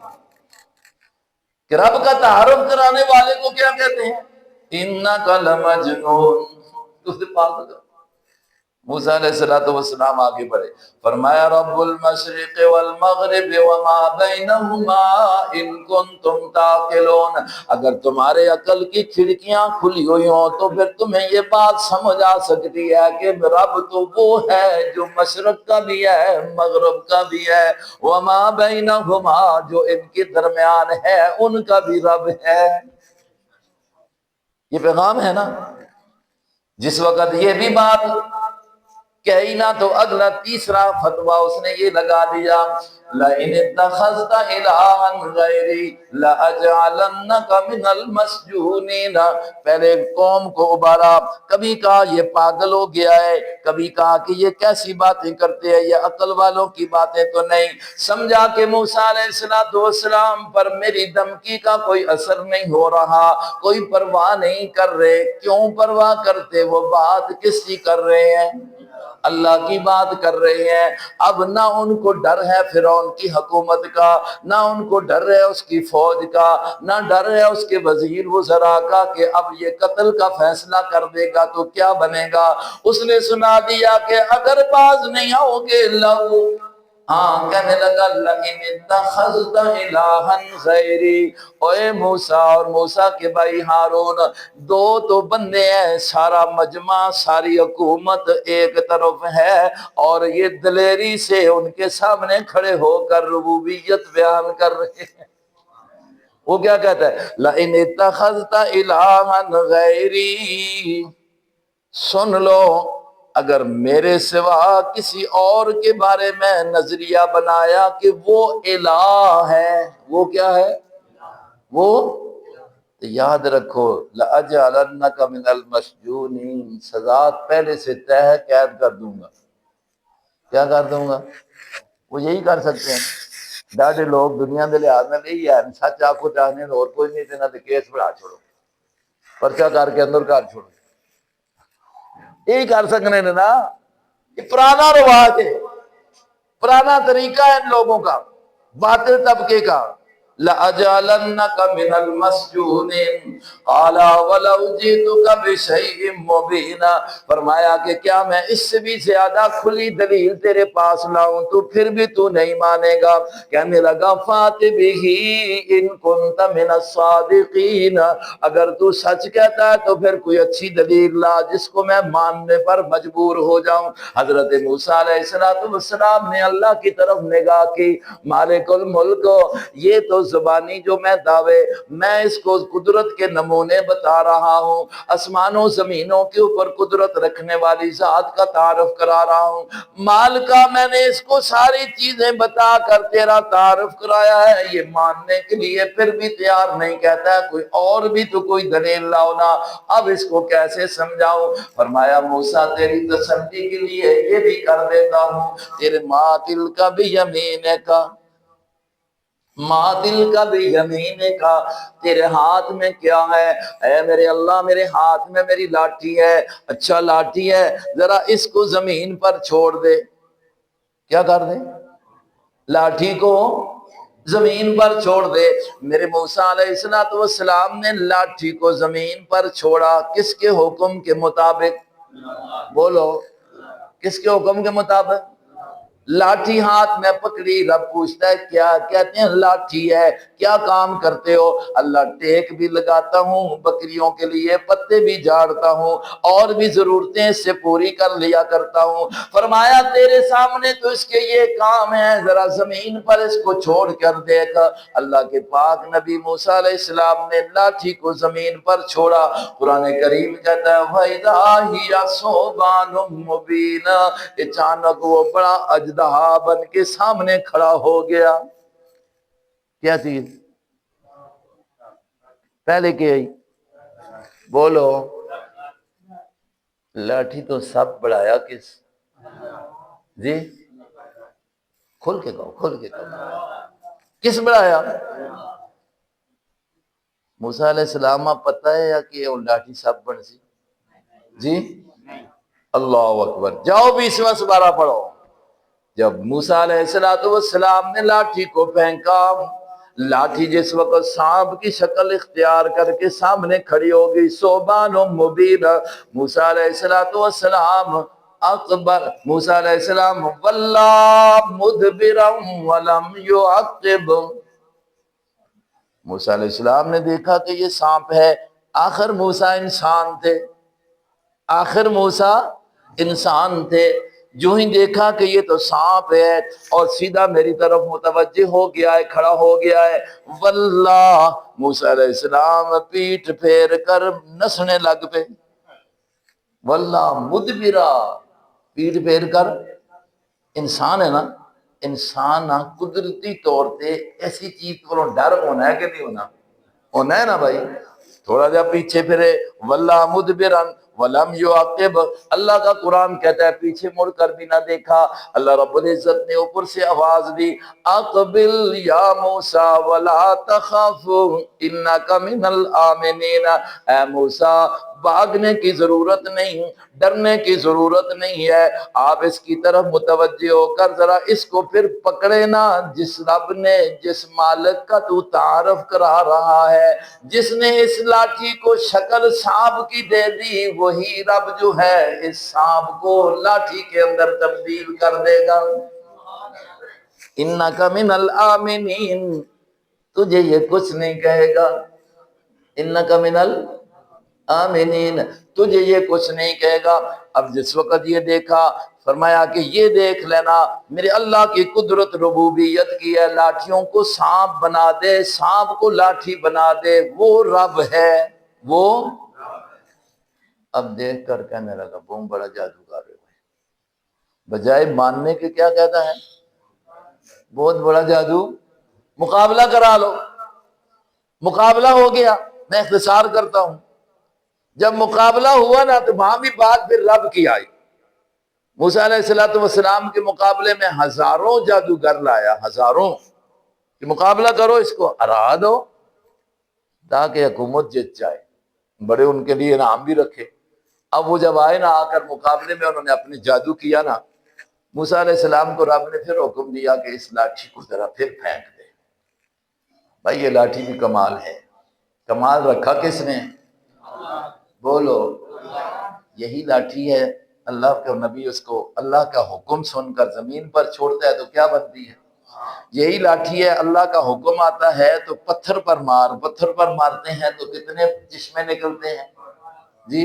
کہ رب کا تعارف کرانے والے کو کیا کہتے ہیں؟ انک لمجنون، تو سے پاگل۔ موسیٰ علیہ السلام آگے بڑھے، فرمایا رب المشرق والمغرب وما بینہما ان کنتم تعقلون، اگر تمہارے عقل کی کھڑکیاں کھلی ہوئی ہوں تو پھر تمہیں یہ بات سمجھ آ سکتی ہے کہ رب تو وہ ہے جو مشرق کا بھی ہے، مغرب کا بھی ہے، وما بینہما جو ان کے درمیان ہے ان کا بھی رب ہے۔ یہ پیغام ہے نا؟ جس وقت یہ بھی بات کہی نا تو اگلا تیسرا فتویٰ اس نے یہ لگا دیا، لَإِنِ اتَّخَذْتَ إِلَٰهًا غَيْرِي لَأَجْعَلَنَّكَ مِنَ الْمَسْجُونِينَ۔ پہلے قوم کو ابارا، کبھی کہا یہ پاگل ہو گیا ہے، کبھی کہا کہ یہ کیسی باتیں کرتے ہیں، یہ عقل والوں کی باتیں تو نہیں۔ سمجھا کہ موسیٰ علیہ السلام پر میری دھمکی کا کوئی اثر نہیں ہو رہا، کوئی پرواہ نہیں کر رہے۔ کیوں پرواہ کرتے؟ وہ بات کس کی کر رہے ہیں؟ اللہ کی بات کر رہے ہیں۔ اب نہ ان کو ڈر ہے فرعون کی حکومت کا، نہ ان کو ڈر ہے اس کی فوج کا، نہ ڈر ہے اس کے وزیر وزراء کا کہ اب یہ قتل کا فیصلہ کر دے گا تو کیا بنے گا۔ اس نے سنا دیا کہ اگر باز نہیں آؤ گے لو، ہاں کہنے لگا لَإِنِ اتَّخَذْتَ إِلَٰهًا غَيْرِي، اوے موسیٰ اور موسیٰ کے بھائی ہارون، دو تو بندے ہیں، سارا مجمع ساری حکومت ایک طرف ہے، اور یہ دلیری سے ان کے سامنے کھڑے ہو کر ربوبیت بیان کر رہے ہیں۔ وہ کیا کہتا ہے؟ لَإِنِ اتَّخَذْتَ إِلَٰهًا غَيْرِي، سن لو، اگر میرے سوا کسی اور کے بارے میں نظریہ بنایا کہ وہ الہ ہے، وہ کیا ہے؟ وہ یاد رکھو لَأَجْعَلَنَّكَ مِنَ الْمَسْجُونِينَ، سزا پہلے سے طے ہے، قید کر دوں گا۔ کیا کر دوں گا؟ وہ یہی کر سکتے ہیں ڈاڈے لوگ دنیا دے لحاظ میں نہیں ہے، سچ آپ کو چاہنے اور کوئی نہیں دینا تو کیس بڑھا چھوڑو، پرچہ کر کے اندر کر چھوڑو، یہی کر سکنے نا۔ یہ پرانا رواج ہے، پرانا طریقہ ہے ان لوگوں کا، باطل طبقے کا۔ لَأَجْعَلَنَّكَ مِنَ الْمَسْجُونِينَ قَالَ وَلَوْ جِئْتُكَ بِشَيْءٍ مُّبِينٍ، فرمایا کہ کیا میں اس سے بھی زیادہ کھلی دلیل تیرے پاس لاؤں تو پھر بھی تو نہیں مانے گا۔ کہنے لگا فَأْتِ بِهِ إِن كُنتَ مِنَ الصَّادِقِينَ، اگر تو سچ کہتا ہے تو پھر کوئی اچھی دلیل لا جس کو میں ماننے پر مجبور ہو جاؤں۔ حضرت موسیٰ علیہ السلام نے اللہ کی طرف نگاہ کی، مالک الملک، یہ تو زبانی جو میں دعوے میں اس کو قدرت کے نمونے بتا رہا ہوں، آسمانوں زمینوں کے اوپر قدرت رکھنے والی ذات کا تعارف کرا رہا ہوں، مال کا میں نے اس کو ساری چیزیں بتا کر تیرا تعارف کرایا ہے، یہ ماننے کے لیے پھر بھی تیار نہیں، کہتا ہے کوئی اور بھی تو کوئی دلیل لاؤ نا، اب اس کو کیسے سمجھاؤں؟ فرمایا موسیٰ تیری تسلی کے لیے یہ بھی کر دیتا ہوں، تیرے ماں دل کا بھی یمین کا، ماں دل کا بھی یمین کا، تیرے ہاتھ میں کیا ہے؟ اے میرے اللہ میرے ہاتھ میں میری لاٹھی ہے، اچھا لاٹھی ہے، ذرا اس کو زمین پر چھوڑ دے، کیا کر دے؟ لاٹھی کو زمین پر چھوڑ دے۔ میرے موسیٰ علیہ السلام نے لاٹھی کو زمین پر چھوڑا، کس کے حکم کے مطابق؟ بولو، کس کے حکم کے مطابق؟ لاٹھی ہاتھ میں پکڑی، رب پوچھتا ہے کیا؟ کہتے ہیں لاٹھی ہے، کیا کام کرتے ہو؟ اللہ ٹیک بھی لگاتا ہوں، بکریوں کے لیے پتے بھی جھاڑتا ہوں، اور بھی ضرورتیں اس سے پوری کر لیا کرتا ہوں۔ فرمایا تیرے سامنے تو اس کے یہ کام ہے، ذرا زمین پر اس کو چھوڑ کر دیکھ۔ اللہ کے پاک نبی موسیٰ علیہ السلام نے لاٹھی کو زمین پر چھوڑا، قرآن کریم کہتا ہے وَإِذَا هِيَ ثُعْبَانٌ مُبِينٌ، اچانک وہ بڑا اجدہا بن کے سامنے کھڑا ہو گیا۔ کیا چیز؟ پہلے کیا ہی بولو، لاٹھی تو سب بڑھایا کس؟ جی کھل کے کہو، کھل کے کہو، کس بڑھایا؟ موسیٰ علیہ السلام آپ پتہ ہے یا کہ لاٹھی سب بن سی؟ جی اللہ اکبر، جاؤ 20واں سپارہ پڑھو۔ جب موسیٰ علیہ السلام نے لاٹھی کو پھینکا، لاٹھی جس وقت سانپ کی شکل اختیار کر کے سامنے کھڑی ہو گئی، ثعبان مبین، موسیٰ علیہ السلام اکبر، موسیٰ علیہ السلام واللہ مدبرا ولم یعقب، موسیٰ علیہ السلام نے دیکھا کہ یہ سانپ ہے، آخر موسیٰ انسان تھے، آخر موسیٰ انسان تھے، جو ہی دیکھا کہ یہ تو سانپ ہے اور سیدھا میری طرف متوجہ ہو گیا ہے، کھڑا ہو گیا ہے، واللہ موسیٰ علیہ السلام پیٹھ پھیر کر نسنے لگ پہ، واللہ مدبرا، پیٹھ پھیر کر، انسان ہے نا، انسان نا قدرتی طور پہ ایسی چیز کو ڈر ہونا ہے کہ نہیں ہونا؟ ہونا ہے نا بھائی، تھوڑا جا پیچھے پھرے، واللہ مدبرن ولم یعقب، اللہ کا قرآن کہتا ہے پیچھے مڑ کر بھی نہ دیکھا۔ اللہ رب العزت نے اوپر سے آواز دی اقبل یا موسیٰ ولا تخف انک من الآمنین، اے موسیٰ بھاگنے کی ضرورت نہیں، ڈرنے کی ضرورت نہیں ہے، آپ اس کی طرف متوجہ ہو کر ذرا اس کو پھر پکڑے نا، جس رب نے، جس مالک کا تو تعارف کرا رہا ہے، جس نے اس لاٹھی کو شکل سانپ کی دے دی، وہی رب جو ہے اس سانپ کو لاٹھی کے اندر تبدیل کر دے گا۔ انک من الآمنین، تجھے یہ کچھ نہیں کہے گا، انک من الآمنین، تجھے یہ کچھ نہیں کہے گا۔ اب جس وقت یہ دیکھا، فرمایا کہ یہ دیکھ لینا میرے اللہ کی قدرت ربوبیت کی ہے، لاٹھیوں کو سانپ بنا دے، سانپ کو لاٹھی بنا دے، وہ رب ہے، وہ اب دیکھ کر کہنے لگا بہت بڑا جادوگر ہے، بجائے ماننے کے کیا کہتا ہے؟ بہت بڑا جادو، مقابلہ کرا لو۔ مقابلہ ہو گیا، میں اختصار کرتا ہوں، جب مقابلہ ہوا نا تو وہاں بھی بات پھر رب کی آئی، موسیٰ علیہ السلام کے مقابلے میں ہزاروں جادوگر لایا، ہزاروں، کہ مقابلہ کرو، اس کو ہرا دو تاکہ حکومت جیت جائے، بڑے ان کے لیے انعام بھی رکھے۔ اب وہ جب آئے نا، آ کر مقابلے میں انہوں نے اپنے جادو کیا نا، موسیٰ علیہ السلام کو رب نے پھر حکم دیا کہ اس لاٹھی کو ذرا پھر پھینک دے۔ بھائی یہ لاٹھی بھی کمال ہے، کمال رکھا کس نے؟ بولو، یہی لاٹھی ہے، اللہ کا نبی اس کو اللہ کا حکم سن کر زمین پر چھوڑتا ہے تو کیا بنتی ہے؟ یہی لاٹھی ہے، اللہ کا حکم آتا ہے تو پتھر پر مار، پتھر پر مارتے ہیں تو کتنے چشمے نکلتے ہیں؟ جی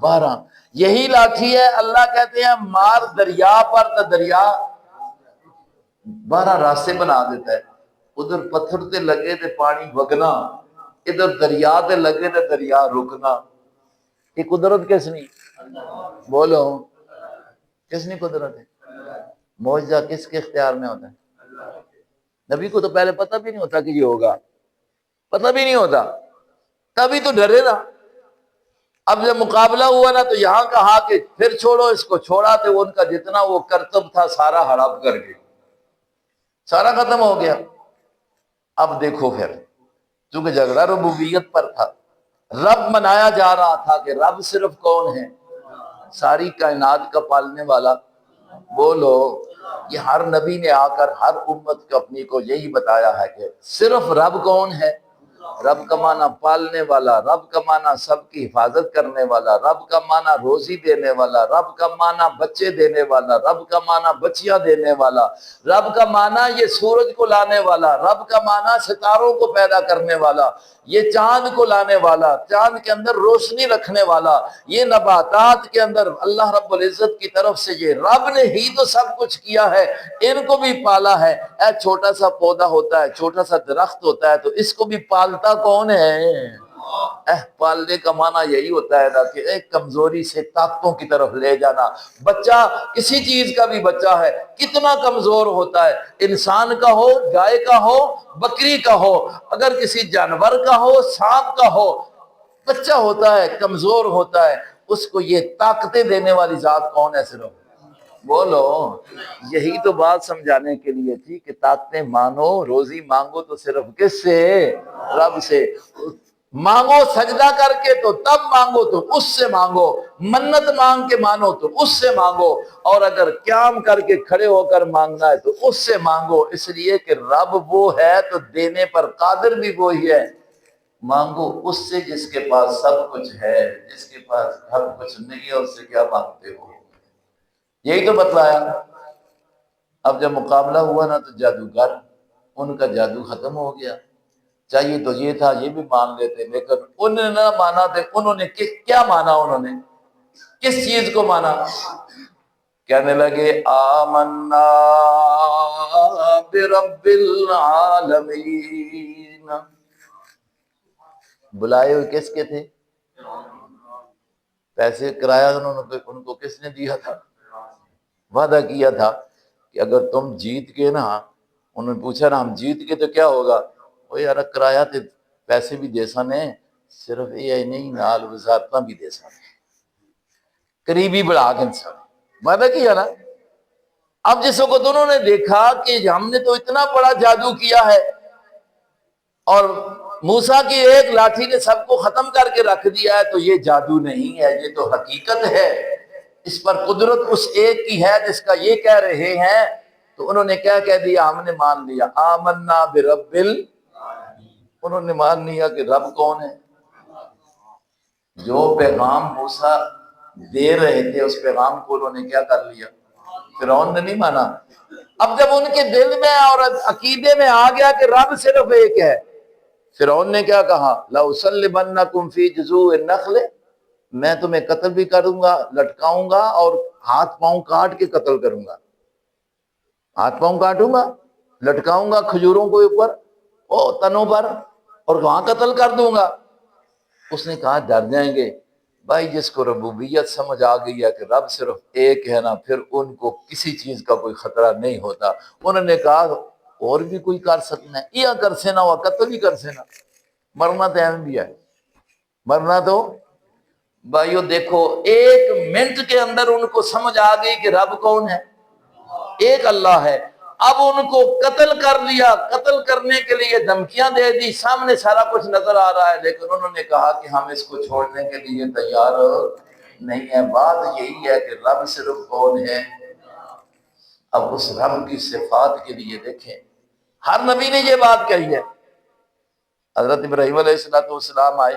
12۔ یہی لاٹھی ہے، اللہ کہتے ہیں مار دریا پر تو دریا 12 راستے بنا دیتا ہے۔ ادھر پتھر تے لگے تے پانی وگنا، ادھر دریا تے لگے تے دریا رکنا۔ یہ قدرت کس نہیں؟ بولو کس نہیں قدرت ہے؟ معجزہ کس کے اختیار میں ہوتا ہے؟ نبی کو تو پہلے پتہ بھی نہیں ہوتا کہ یہ ہوگا، پتہ بھی نہیں ہوتا، تبھی تو ڈرے نا۔ اب جب مقابلہ ہوا نا تو یہاں کہا کہ پھر چھوڑو اس کو، چھوڑا تو ان کا جتنا وہ کرتب تھا سارا ہڑپ کر کے سارا ختم ہو گیا۔ اب دیکھو پھر چونکہ جھگڑا ربوبیت پر تھا، رب منایا جا رہا تھا کہ رب صرف کون ہے؟ ساری کائنات کا پالنے والا۔ بولو، یہ ہر نبی نے آ کر ہر امت کو اپنی کو یہی بتایا ہے کہ صرف رب کون ہے؟ رب کا معنی پالنے والا، رب کا معنی سب کی حفاظت کرنے والا، رب کا معنی روزی دینے والا، رب کا معنی بچے دینے والا، رب کا معنی بچیاں دینے والا، رب کا معنی یہ سورج کو لانے والا، رب کا معنی ستاروں کو پیدا کرنے والا، یہ چاند کو لانے والا، چاند کے اندر روشنی رکھنے والا، یہ نباتات کے اندر اللہ رب العزت کی طرف سے یہ رب نے ہی تو سب کچھ کیا ہے، ان کو بھی پالا ہے۔ اے چھوٹا سا پودا ہوتا ہے، چھوٹا سا درخت ہوتا ہے تو اس کو بھی پالتا کون ہے؟ پالنے کا معنی یہی ہوتا ہے نا کہ ایک کمزوری سے طاقتوں کی طرف لے جانا۔ بچہ کسی چیز کا بھی بچہ ہے کتنا کمزور ہوتا ہے، انسان کا ہو، گائے کا ہو، بکری کا ہو، اگر کسی جانور کا ہو، سانپ کا ہو، بچہ ہوتا ہے کمزور ہوتا ہے، اس کو یہ طاقتیں دینے والی ذات کون ہے؟ صرف بولو۔ یہی تو بات سمجھانے کے لیے تھی کہ طاقتیں مانو، روزی مانگو تو صرف کس سے؟ رب سے۔ مانگو سجدہ کر کے تو تب مانگو تو اس سے مانگو، منت مانگ کے مانو تو اس سے مانگو، اور اگر قیام کر کے کھڑے ہو کر مانگنا ہے تو اس سے مانگو، اس لیے کہ رب وہ ہے تو دینے پر قادر بھی وہی ہے۔ مانگو اس سے جس کے پاس سب کچھ ہے، جس کے پاس ہر کچھ نہیں ہے اس سے کیا مانگتے ہو؟ یہی تو بتلایا۔ اب جب مقابلہ ہوا نا تو جادوگر، ان کا جادو ختم ہو گیا۔ چاہیے تو یہ تھا یہ بھی مان لیتے، لیکن انہوں نے نہ مانا تھے۔ انہوں نے کیا مانا؟ انہوں نے کس چیز کو مانا؟ کہنے لگے آمنا برب العالمین۔ بلائے ہوئے کس کے تھے؟ پیسے کرایہ ان کو کس نے دیا تھا؟ وعدہ کیا تھا کہ اگر تم جیت کے نا، انہوں نے پوچھا نا ہم جیت کے تو کیا ہوگا؟ وہ یار کرایہ تے پیسے بھی دے سنے، صرف یہ نہیں نال وزارتاں بھی دے سنے، قریبی بڑھا کے انسان وعدہ کیا نا۔ اب جس وقت انہوں نے دیکھا کہ ہم نے تو اتنا بڑا جادو کیا ہے اور موسیٰ کی ایک لاٹھی نے سب کو ختم کر کے رکھ دیا ہے، تو یہ جادو نہیں ہے، یہ تو حقیقت ہے، اس پر قدرت اس ایک کی ہے جس کا یہ کہہ رہے ہیں، تو انہوں نے کیا کہہ دیا؟ ہم نے مان لیا، آمنا برب انہوں نے مان لیا کہ رب کون ہے۔ جو پیغام موسیٰ دے رہے تھے اس پیغام کو انہوں نے کیا کر لیا؟ فرعون نے نہیں مانا۔ اب جب ان کے دل میں اور عقیدے میں آ گیا کہ رب صرف ایک ہے، فرعون نے کیا کہا؟ لَأُصَلِّبَنَّكُمْ فِي جُذُوعِ النَّخْلِ، میں تمہیں قتل بھی کروں گا، لٹکاؤں گا اور ہاتھ پاؤں کاٹ کے قتل کروں گا، ہاتھ پاؤں کاٹوں گا، لٹکاؤں گا کھجوروں کے اوپر تنوں پر اور وہاں قتل کر دوں گا۔ اس نے کہا ڈر جائیں گے بھائی، جس کو ربوبیت سمجھ آ گئی ہے کہ رب صرف ایک ہے نا، پھر ان کو کسی چیز کا کوئی خطرہ نہیں ہوتا۔ انہوں نے کہا اور بھی کوئی کر سکنا ہے، یا کر سینا ہوا قتل ہی کر سینا، مرنا تو اہم بھی ہے، مرنا تو بھائیو دیکھو ایک منٹ کے اندر ان کو سمجھ آ گئی کہ رب کون ہے؟ ایک اللہ ہے۔ اب ان کو قتل کر لیا، قتل کرنے کے لیے دھمکیاں دے دی، سامنے سارا کچھ نظر آ رہا ہے، لیکن انہوں نے کہا کہ ہم اس کو چھوڑنے کے لیے تیار نہیں ہے۔ بات یہی ہے کہ رب صرف کون ہے۔ اب اس رب کی صفات کے لیے دیکھیں ہر نبی نے یہ بات کہی ہے۔ حضرت ابراہیم علیہ السلام آئے،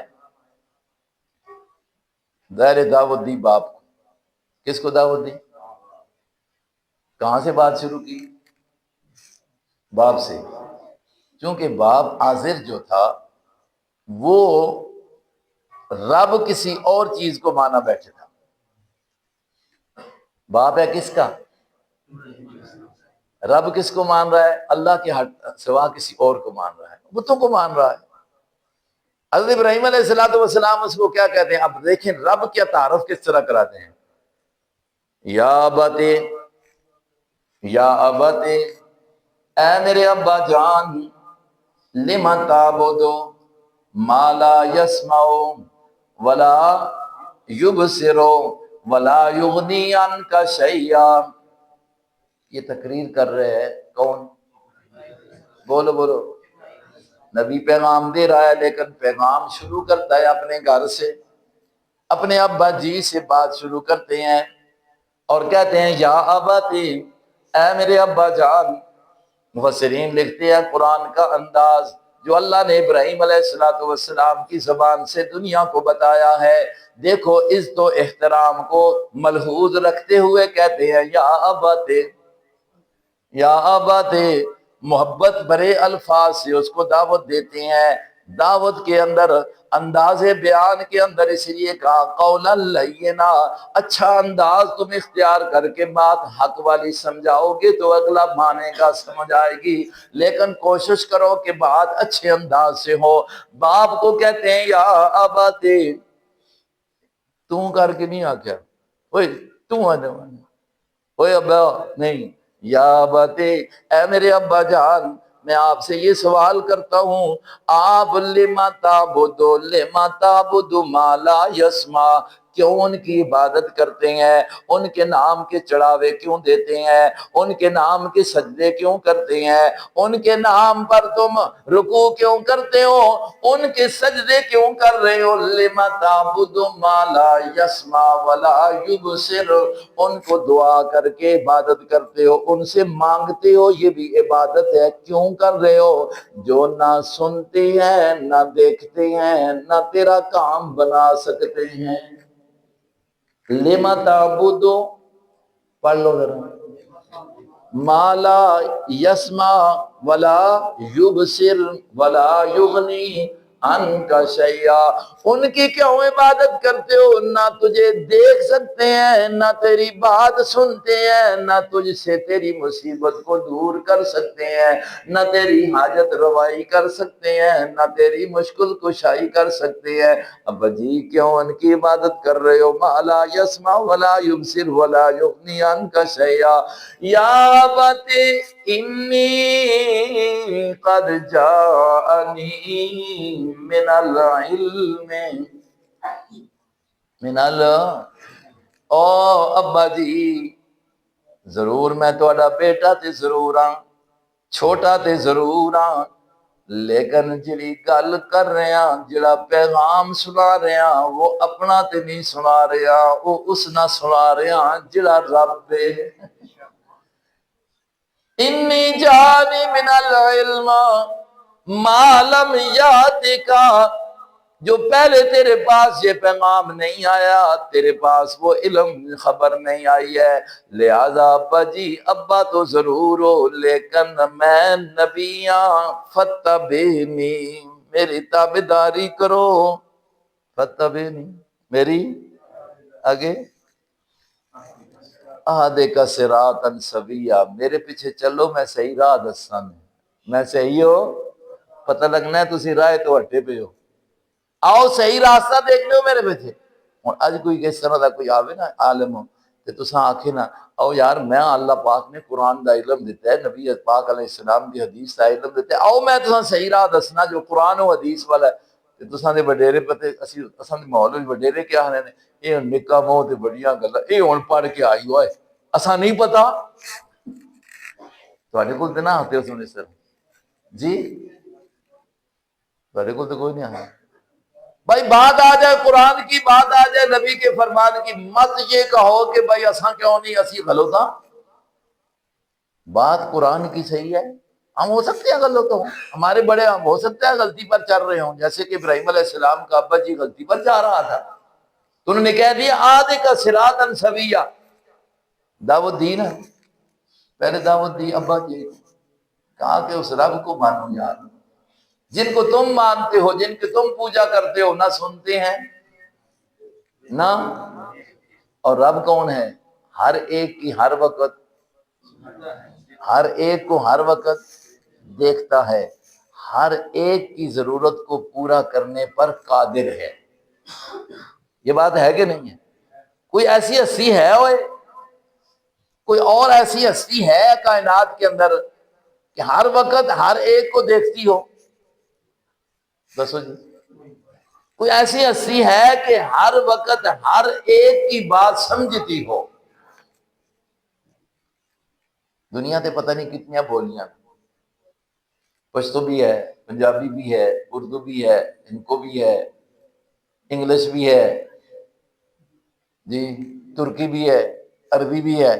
ظاہر دعوت دی باپ کو۔ کس کو دعوت دی؟ کہاں سے بات شروع کی؟ باپ سے، کیونکہ باپ عازر جو تھا وہ رب کسی اور چیز کو مانا بیٹھے تھا۔ باپ ہے کس کا؟ رب کس کو مان رہا ہے؟ اللہ کے سوا کسی اور کو مان رہا ہے، بتوں کو مان رہا ہے۔ حضرت ابراہیم علیہ السلام اس کو کیا کہتے ہیں؟ اب دیکھیں رب کیا تعارف کس طرح کراتے ہیں، یا ابتی، یا ابتی، اے میرے ابا جان، لما تعبد ما لا يسمع ولا يبصر ولا يغني عنك شيئا۔ یہ تقریر کر رہے ہیں کون؟ بولو بولو، نبی پیغام دے رہا ہے، لیکن پیغام شروع کرتا ہے اپنے گھر سے، اپنے ابا جی سے بات شروع کرتے ہیں اور کہتے ہیں یا ابتی، اے میرے ابا جان۔ مفسرین لکھتے ہیں قرآن کا انداز جو اللہ نے ابراہیم علیہ السلام کی زبان سے دنیا کو بتایا ہے، دیکھو عزت و احترام کو ملحوظ رکھتے ہوئے کہتے ہیں یا ابتی، یا ابت، محبت بھرے الفاظ سے اس کو دعوت دیتے ہیں۔ دعوت کے اندر، انداز بیان کے اندر اس لیے کہا قولا لینا، اچھا انداز تم اختیار کر کے بات حق والی سمجھاؤ گے تو اگلا مانے گا، سمجھ آئے گی، لیکن کوشش کرو کہ بات اچھے انداز سے ہو۔ باپ کو کہتے ہیں یا ابت، تو کر کے نہیں آکیا، اوئے تو آنے وانے، اوئے ابا نہیں، یا ابتی، اے میرے ابا جان، میں آپ سے یہ سوال کرتا ہوں، آپ لما تعبد ما لا يسمع، کیوں ان کی عبادت کرتے ہیں؟ ان کے نام کے چڑھاوے کیوں دیتے ہیں؟ ان کے نام کے سجدے کیوں کرتے ہیں؟ ان کے نام پر تم رکوع کیوں کرتے ہو؟ ان کے سجدے کیوں کر رہے ہو؟ لما تعبد ما لا يسمع ولا يبصر، ان کو دعا کر کے عبادت کرتے ہو، ان سے مانگتے ہو، یہ بھی عبادت ہے۔ کیوں کر رہے ہو؟ جو نہ سنتے ہیں، نہ دیکھتے ہیں، نہ تیرا کام بنا سکتے ہیں۔ لما تعبد، پڑھ لو ذرا، ما لا يسمع ولا يبصر ولا يغني عنك شيئا، ان کی کیوں عبادت کرتے ہو؟ نہ تجھے دیکھ سکتے ہیں، نہ تیری بات سنتے ہیں، نہ تجھ سے تیری مصیبت کو دور کر سکتے ہیں، نہ تیری حاجت روائی کر سکتے ہیں، نہ تیری مشکل کشائی کر سکتے ہیں۔ ابا جی کیوں ان کی عبادت کر رہے ہو؟ ما لا يسمع ولا يبصر ولا يغني عنك شيئا، یا ابتی انی قد جاءنی من العلم، او ابا جی ضرور میں تہاڈا بیٹا تے ضرور ہاں، چھوٹا تے ضرور ہاں، لیکن جڑی گل کر رہے ہاں، جڑا پیغام سنا رہے ہاں، وہ اپنا تے نہیں سنا رہے ہاں، وہ اس نہ سنا رہے ہاں جڑا رب دے۔ انی جانی من العلم ما لم یاتک، جو پہلے تیرے پاس یہ پیغام نہیں آیا، تیرے پاس وہ علم خبر نہیں آئی ہے، لہذا ابا جی ابا تو ضرور ہو، لیکن میں نبی ہاں، فتبعنی، میری تابعداری کرو، فتبعنی، میری آگے آدھے کا صراطا سویا، میرے پیچھے چلو، میں صحیح راہ دساں، میں صحیح ہو، پتہ لگنا ہے تسی راہ تو ہٹے پہ ہو، آؤ صحیح راستہ دیکھ لو میرے پیچھے۔ اور اج کوئی اس طرح دا کوئی آوے نا عالم ہو تے تساں آکھے نا او یار میں اللہ پاک نے قرآن دا علم دیتا ہے، نبی پاک علیہ السلام دی حدیث دا علم دیتا ہے، آؤ میں تساں صحیح راہ دسنا جو قرآن و حدیث والا ہے، تے تساں دے وڈیرے پتے اساں دے ماحول وچ وڈیرے کیا آنے نے اے نکا موہ تے بڑیاں گلاں، اے ہن پڑھ کے آئی ہوئے اساں نہیں پتا، تواڈے کول تے نہ ہوتے ہو سنے سر جی، تواڈے کول تے کوئی نہیں آیا بھائی، بات آ جائے قرآن کی، بات آ جائے نبی کے فرمان کی، مت یہ کہو کہ بھائی اساں کیوں نہیں، اسی غلط ہاں، بات قرآن کی صحیح ہے، ہم ہو سکتے ہیں غلط ہوں، ہمارے بڑے ہم ہو سکتے ہیں غلطی پر چل رہے ہوں، جیسے کہ ابراہیم علیہ السلام کا ابا جی غلطی پر جا رہا تھا تو انہوں نے کہہ دیا آدھے کا صراطا سویا، دعوت دی نا، پہلے دعوت دی ابا جی، کہا کہ اس رب کو مانو یار، جن کو تم مانتے ہو، جن کی تم پوجا کرتے ہو، نہ سنتے ہیں نہ، اور رب کون ہے؟ ہر ایک کی ہر وقت ہر ایک کو ہر وقت دیکھتا ہے، ہر ایک کی ضرورت کو پورا کرنے پر قادر ہے۔ یہ بات ہے کہ نہیں ہے؟ کوئی ایسی ہستی ہے کوئی اور ایسی ہستی ہے کائنات کے اندر کہ ہر وقت ہر ایک کو دیکھتی ہو؟ دسو جی، کوئی ایسی ہستی ہے کہ ہر وقت ہر ایک کی بات سمجھتی ہو؟ دنیا تے پتہ نہیں کتنی بولیاں، پشتو بھی ہے، پنجابی بھی ہے، اردو بھی ہے، ہندکو بھی ہے، انگلش بھی ہے جی، ترکی بھی ہے، عربی بھی ہے،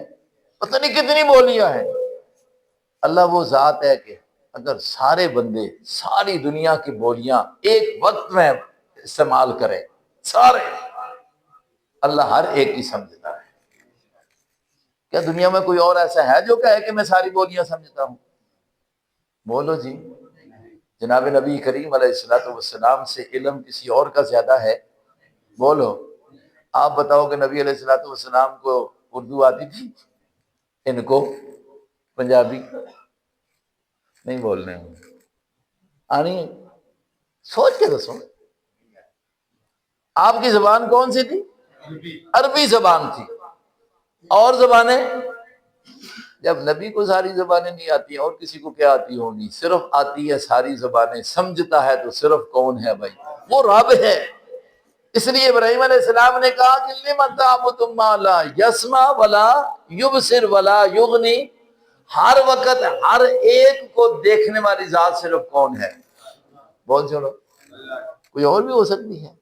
پتہ نہیں کتنی بولیاں ہیں۔ اللہ وہ ذات ہے کہ اگر سارے بندے ساری دنیا کی بولیاں ایک وقت میں استعمال کریں، سارے، اللہ ہر ایک کی سمجھتا ہے۔ کیا دنیا میں کوئی اور ایسا ہے جو کہے کہ میں ساری بولیاں سمجھتا ہوں؟ بولو جی۔ جناب نبی کریم علیہ السلام سے علم کسی اور کا زیادہ ہے؟ بولو۔ آپ بتاؤ کہ نبی علیہ السلام کو اردو آتی تھی؟ ان کو پنجابی نہیں بولنے آنی ہے؟ سوچ کے دسو، آپ کی زبان کون سی تھی؟ عربی زبان تھی۔ اور زبانیں؟ جب نبی کو ساری زبانیں نہیں آتی اور کسی کو کیا آتی ہوگی؟ صرف آتی ہے ساری زبانیں، سمجھتا ہے تو صرف کون ہے بھائی؟ وہ رب ہے۔ اس لیے ابراہیم علیہ السلام نے کہا کہ لِمَ تَعْبُدُ مَا لَا يَسْمَعُ وَلَا يُبْصِرُ وَلَا يُغْنِي، ہر وقت ہر ایک کو دیکھنے والی ذات صرف کون ہے؟ بول چھوڑو، کوئی اور بھی ہو سکتی ہے؟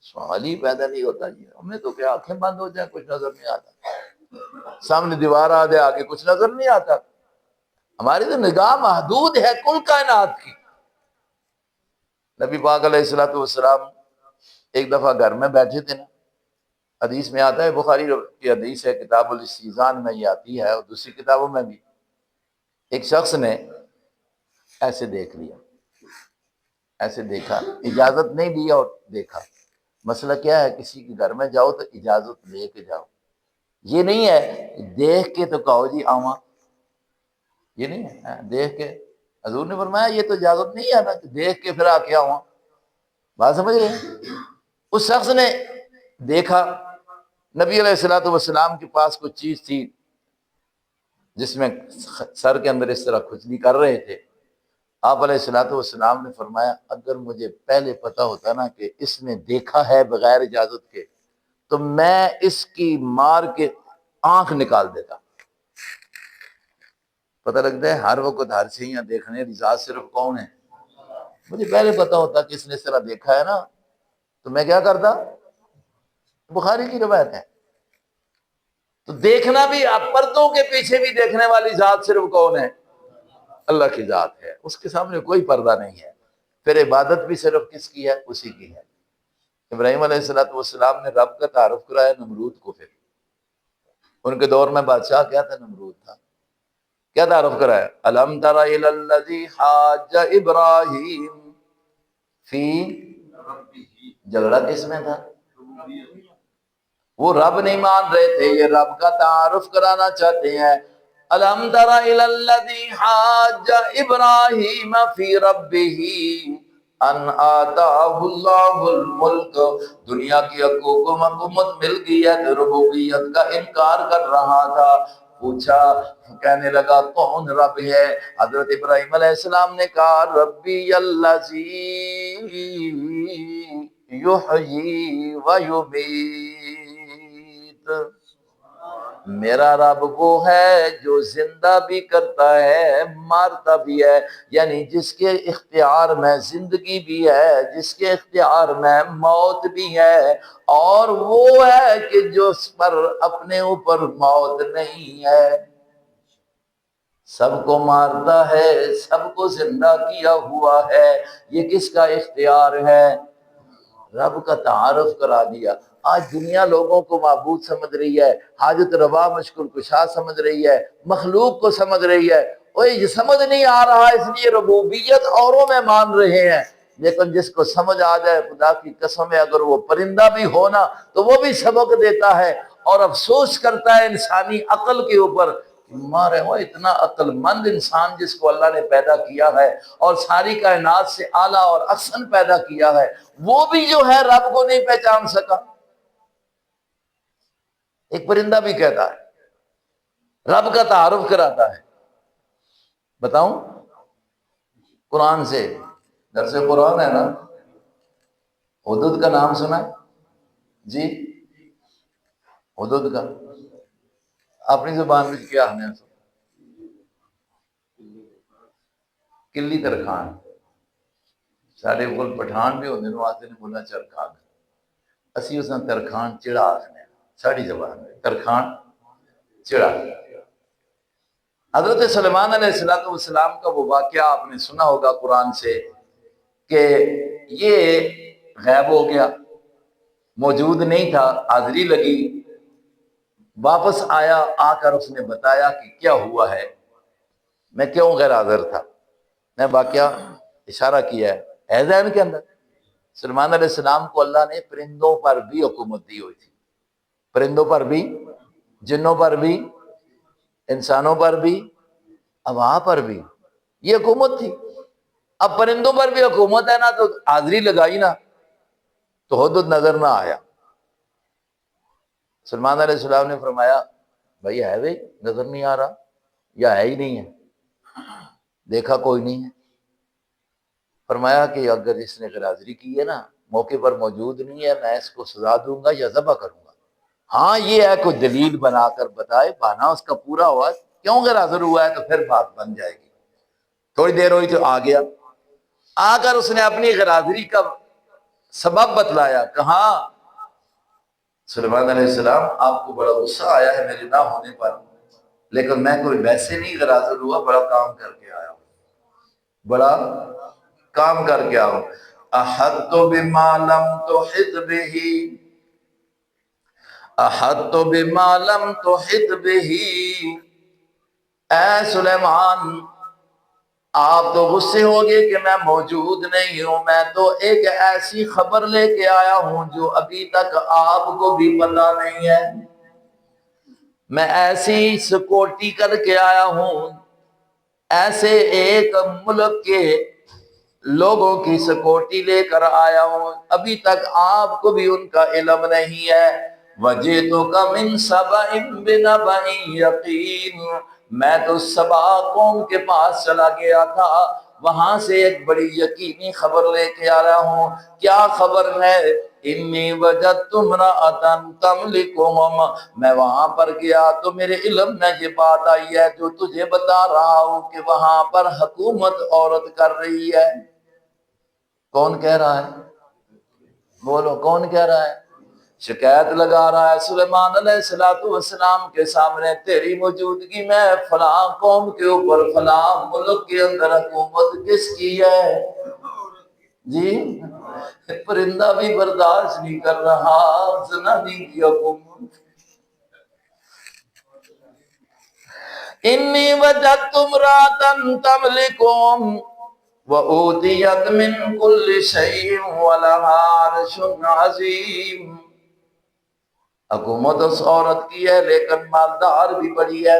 سوال ہی پیدا نہیں ہوتا جی۔ ہمیں تو کیا آنکھیں بند ہو جائیں کچھ نظر نہیں آتا، سامنے دیوار آ جائے آگے کچھ نظر نہیں آتا۔ ہماری تو نگاہ محدود ہے کل کائنات کی۔ نبی پاک علیہ السلام ایک دفعہ گھر میں بیٹھے تھے نا، حدیث میں آتا ہے، بخاری کی حدیث ہے، کتاب الاستیزان میں یہ آتی ہے اور دوسری کتابوں میں بھی، ایک شخص نے ایسے دیکھ لیا، ایسے دیکھا، اجازت نہیں لی اور دیکھا۔ مسئلہ کیا ہے، کسی کے گھر میں جاؤ تو اجازت لے کے جاؤ، یہ نہیں ہے دیکھ کے تو کہو جی آواں، یہ نہیں ہے دیکھ کے۔ حضور نے فرمایا یہ تو اجازت نہیں ہے نا کہ دیکھ کے پھر آ کے آواں، بات سمجھ رہے ہیں؟ اس شخص نے دیکھا، نبی علیہ السلام کے پاس کچھ چیز تھی جس میں سر کے اندر اس طرح کھجلی کر رہے تھے۔ آپ علیہ السلام نے فرمایا اگر مجھے پہلے پتا ہوتا نا کہ اس نے دیکھا ہے بغیر اجازت کے تو میں اس کی مار کے آنکھ نکال دیتا۔ پتہ لگتا ہے ہر وقت ہر چیزیں دیکھنے کی ذات صرف کون ہے؟ مجھے پہلے پتا ہوتا کہ اس نے اس طرح دیکھا ہے نا تو میں کیا کرتا؟ بخاری کی روایت ہے۔ تو دیکھنا بھی، پردوں کے پیچھے بھی دیکھنے والی ذات صرف کون ہے؟ اللہ کی ذات ہے، اس کے سامنے کوئی پردہ نہیں ہے۔ پھر عبادت بھی صرف کس کی ہے؟ اسی کی ہے۔ ابراہیم علیہ السلام نے رب کا تعارف کرایا نمرود کو۔ پھر ان کے دور میں بادشاہ کیا تھا؟ نمرود تھا۔ کیا تعارف کرایا؟ الم تر الی الذی حاج ابراہیم فی، جھگڑا کس میں تھا؟ وہ رب نہیں مان رہے تھے، یہ رب کا تعارف کرانا چاہتے ہیں۔ الم تر الی الذی حاج ابراہیم فی ربہ ان آتاہ اللہ الملک، دنیا کی حکومت مل گئی ہے تو ربوبیت کا انکار کر رہا تھا۔ پوچھا، کہنے لگا کون رب ہے؟ حضرت ابراہیم علیہ السلام نے کہا ربی الذی یحیی و یمیت، میرا رب وہ ہے جو زندہ بھی کرتا ہے مارتا بھی ہے، یعنی جس کے اختیار میں زندگی بھی ہے، جس کے اختیار میں موت بھی ہے، اور وہ ہے کہ جو اس پر اپنے اوپر موت نہیں ہے، سب کو مارتا ہے، سب کو زندہ کیا ہوا ہے۔ یہ کس کا اختیار ہے؟ رب کا تعارف کرا دیا۔ آج دنیا لوگوں کو معبود سمجھ رہی ہے، حاجت روا مشکل کشا سمجھ رہی ہے، مخلوق کو سمجھ رہی ہے۔ اوہ یہ سمجھ نہیں آ رہا اس لیے ربوبیت اوروں میں مان رہے ہیں، لیکن جس کو سمجھ آ جائے خدا کی قسم ہے اگر وہ پرندہ بھی ہونا تو وہ بھی سبق دیتا ہے اور افسوس کرتا ہے انسانی عقل کے اوپر مارے وہ اتنا عقل مند انسان جس کو اللہ نے پیدا کیا ہے اور ساری کائنات سے اعلیٰ اور احسن پیدا کیا ہے، وہ بھی جو ہے رب کو نہیں پہچان سکا۔ ایک پرندہ بھی کہتا ہے، رب کا تعارف کراتا ہے۔ بتاؤں قرآن سے، درس قرآن ہے نا، حدود کا نام سنا ہے جی؟ حدود کا اپنی زبان میں کیا ہمیں کلی ترخان، سارے کول پٹھان بھی ہوتے ہیں، آتے نے بولا چرخان، اسی اس نے ترخان چڑا آخنے، ساڑی زبان میں ترخان چڑا۔ حضرت سلیمان علیہ السلام کا وہ واقعہ آپ نے سنا ہوگا قرآن سے کہ یہ غائب ہو گیا، موجود نہیں تھا، حاضری لگی، واپس آیا، آ کر اس نے بتایا کہ کیا ہوا ہے، میں کیوں غیر حاضر تھا۔ میں واقعہ اشارہ کیا ہے ذہن کے اندر۔ سلیمان علیہ السلام کو اللہ نے پرندوں پر بھی حکومت دی ہوئی تھی، پرندوں پر بھی، جنوں پر بھی، انسانوں پر بھی، ہوا پر بھی، یہ حکومت تھی۔ اب پرندوں پر بھی حکومت ہے نا، تو حاضری لگائی نا، تو حدود نظر نہ آیا۔ سلیمان علیہ السلام نے فرمایا بھائی ہے بھائی، نظر نہیں آ رہا یا ہے ہی نہیں ہے، دیکھا کوئی نہیں ہے۔ فرمایا کہ اگر اس نے غیر حاضری کی ہے نا، موقع پر موجود نہیں ہے، میں اس کو سزا دوں گا یا ذبح کروں گا۔ ہاں یہ ہے کوئی دلیل بنا کر بتائے، بہانہ اس کا پورا ہوا کیوں غیر حاضر ہوا ہے، تو پھر بات بن جائے گی۔ تھوڑی دیر ہوئی تو آ گیا، آ کر اس نے اپنی غیر حاضری کا سبب بتلایا۔ کہاں سلیمان علیہ السلام آپ کو بڑا غصہ آیا ہے میرے نہ ہونے پر، لیکن میں کوئی ویسے نہیں غیر حاضر ہوا، بڑا کام کر کے آیا ہوں، بڑا کام کر کے آؤ۔ احط بما لم تحط به، احط بما لم تحط به، اے سلیمان آپ تو غصے ہوگے کہ میں موجود نہیں ہوں، میں تو ایک ایسی خبر لے کے آیا ہوں جو ابھی تک آپ کو بھی پتہ نہیں ہے، میں ایسی سکوٹی کر کے آیا ہوں، ایسے ایک ملک کے لوگوں کی سکوٹی لے کر آیا ہوں، ابھی تک آپ کو بھی ان کا علم نہیں ہے۔ وَجِئْتُكَ مِنْ سَبَإٍ بِنَبَإٍ يَقِينٍ، میں تو سبا قوم کے پاس چلا گیا تھا، وہاں سے ایک بڑی یقینی خبر لے کے آ رہا ہوں۔ کیا خبر ہے؟ انی وجدت امرأۃ تملکہم، میں وہاں پر گیا تو میرے علم میں یہ بات آئی ہے جو تجھے بتا رہا ہوں کہ وہاں پر حکومت عورت کر رہی ہے۔ کون کہہ رہا ہے؟ بولو کون کہہ رہا ہے؟ شکایت لگا رہا ہے سلیمان علیہ السلام کے سامنے، تیری موجودگی میں فلاں قوم کے اوپر فلاں ملک کے اندر حکومت کس کی ہے جی؟ پرندہ بھی برداشت نہیں کر رہا، زنانی کی حکومت۔ انی وجدت امرأۃ تملکہم وَأُوتِيَتْ مِنْ كُلِّ شَيْءٍ وَلَهَا عَرْشٌ عَظِيمٌ، حکومت اس عورت کی ہے لیکن مالدار بھی بڑی ہے،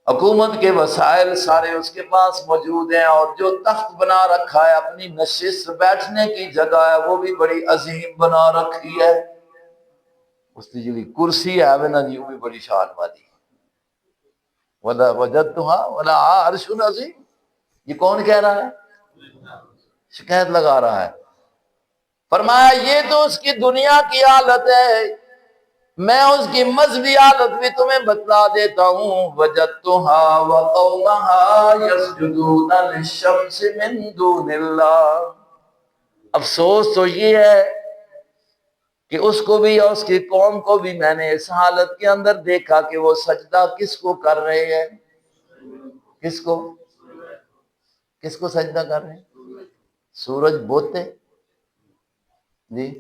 حکومت کے وسائل سارے اس کے پاس موجود ہیں، اور جو تخت بنا رکھا ہے اپنی نشست بیٹھنے کی جگہ ہے وہ بھی بڑی عظیم بنا رکھی ہے، اس کی جو کرسی ہے وہ نا جی وہ بھی بڑی شان والی۔ وَجَدْتُهَا وَلَهَا عَرْشٌ عَظِيمٌ، یہ کون کہہ رہا ہے؟ شکایت لگا رہا ہے۔ فرمایا یہ تو اس کی دنیا کی حالت ہے، میں اس کی مذہبی حالت بھی تمہیں بتلا دیتا ہوں۔ وَجَدْتُهَا وَقَوْمَهَا يَسْجُدُونَ لِلشَّمْسِ مِن دُونِ اللَّهِ، افسوس تو یہ ہے کہ اس کو بھی اور اس کی قوم کو بھی میں نے اس حالت کے اندر دیکھا کہ وہ سجدہ کس کو کر رہے ہیں؟ کس کو؟ کس کو سجدہ کر رہے ہیں؟ سورج بوتے جی؟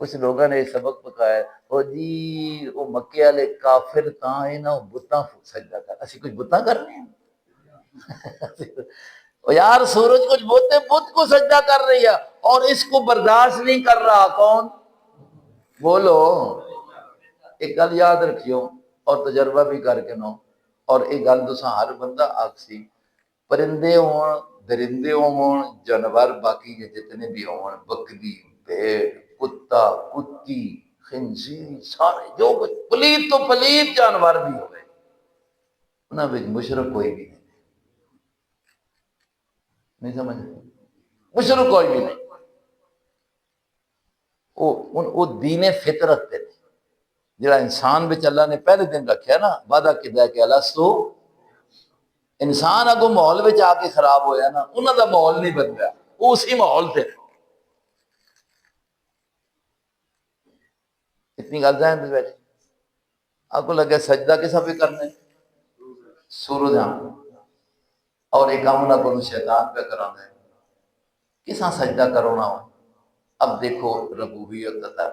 کچھ لوگوں نے سبق پکایا او جی وہ مکے والے کافر تاں ہے نا بتاں سجدہ کر، اسی کچھ بتاں کر رہے ہیں او یار سورج کچھ بوتے بت کو سجدہ کر رہی ہے اور اس کو برداشت نہیں کر رہا۔ کون؟ بولو ایک گل یاد رکھیو، اور تجربہ بھی کر کے نو اور ایک گل دساں ہر بندہ آکسی پرندے ہون درندے ہون جانور باقی کے جتنے بھی ہون بکری بھیڑ کتا کتی خنزیر سارے جو کچھ پلیت تو پلیت جانور بھی ہوئے انہاں وچ مشرک کوئی بھی نہیں سمجھ مشرک کوئی بھی نہیں وہ دین فطرت تے جڑا انسان بچ اللہ نے پہلے دن رکھیا نا وعدہ کیتا ہے کہ الستو انسان اگوں ماحول بچ آ کے خراب ہویا نا انہاں دا ماحول نہیں بدلیا وہ اسی ماحول تے اتنی گل ذہن میں بیٹھی آپ کو لگا سجدہ کسا پہ کرنا ہے سورج اور ایک کام نہ کو شیطان پہ کرانا ہے کسا سجدہ کرونا ہو اب دیکھو ربوبیت عطا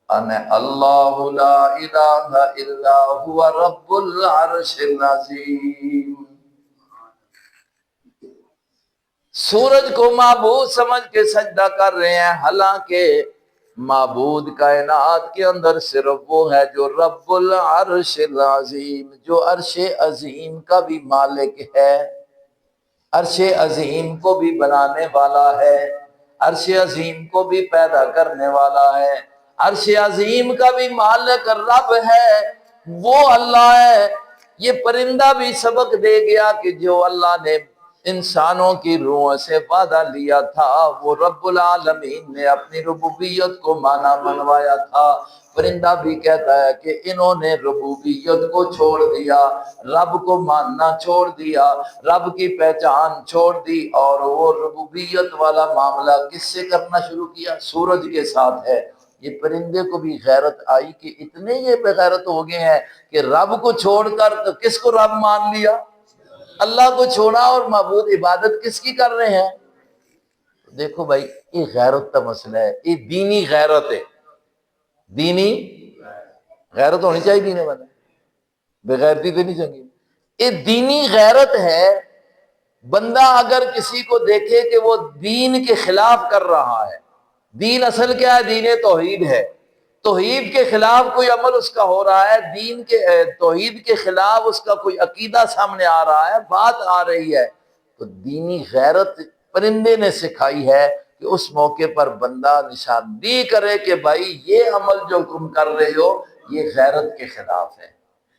انا اللہ لا الہ الا هو رب العرش العظیم سورج کو معبود سمجھ کے سجدہ کر رہے ہیں حالانکہ معبود کائنات کے اندر صرف وہ ہے جو رب العرش العظیم جو عرش عظیم کا بھی مالک ہے عرش عظیم کو بھی بنانے والا ہے عرش عظیم کو بھی پیدا کرنے والا ہے عرش عظیم کا بھی مالک رب ہے وہ اللہ ہے یہ پرندہ بھی سبق دے گیا کہ جو اللہ نے انسانوں کی روحوں سے وعدہ لیا تھا وہ رب العالمین نے اپنی ربوبیت کو مانا منوایا تھا پرندہ بھی کہتا ہے کہ انہوں نے ربوبیت کو چھوڑ دیا رب کو ماننا چھوڑ دیا رب کی پہچان چھوڑ دی اور وہ ربوبیت والا معاملہ کس سے کرنا شروع کیا سورج کے ساتھ ہے یہ پرندے کو بھی غیرت آئی کہ اتنے یہ بغیرت ہو گئے ہیں کہ رب کو چھوڑ کر تو کس کو رب مان لیا اللہ کو چھوڑا اور معبود عبادت کس کی کر رہے ہیں دیکھو بھائی یہ غیرت کا مسئلہ ہے یہ دینی غیرت ہے دینی غیرت ہونی چاہیے دین والا بغیرتی تو نہیں چاہیے یہ دینی غیرت ہے بندہ اگر کسی کو دیکھے کہ وہ دین کے خلاف کر رہا ہے دین اصل کیا ہے دین توحید ہے توحید کے خلاف کوئی عمل اس کا ہو رہا ہے دین کے توحید کے خلاف اس کا کوئی عقیدہ سامنے آ رہا ہے بات آ رہی ہے تو دینی غیرت پرندے نے سکھائی ہے کہ اس موقع پر بندہ نشاندہی کرے کہ بھائی یہ عمل جو تم کر رہے ہو یہ غیرت کے خلاف ہے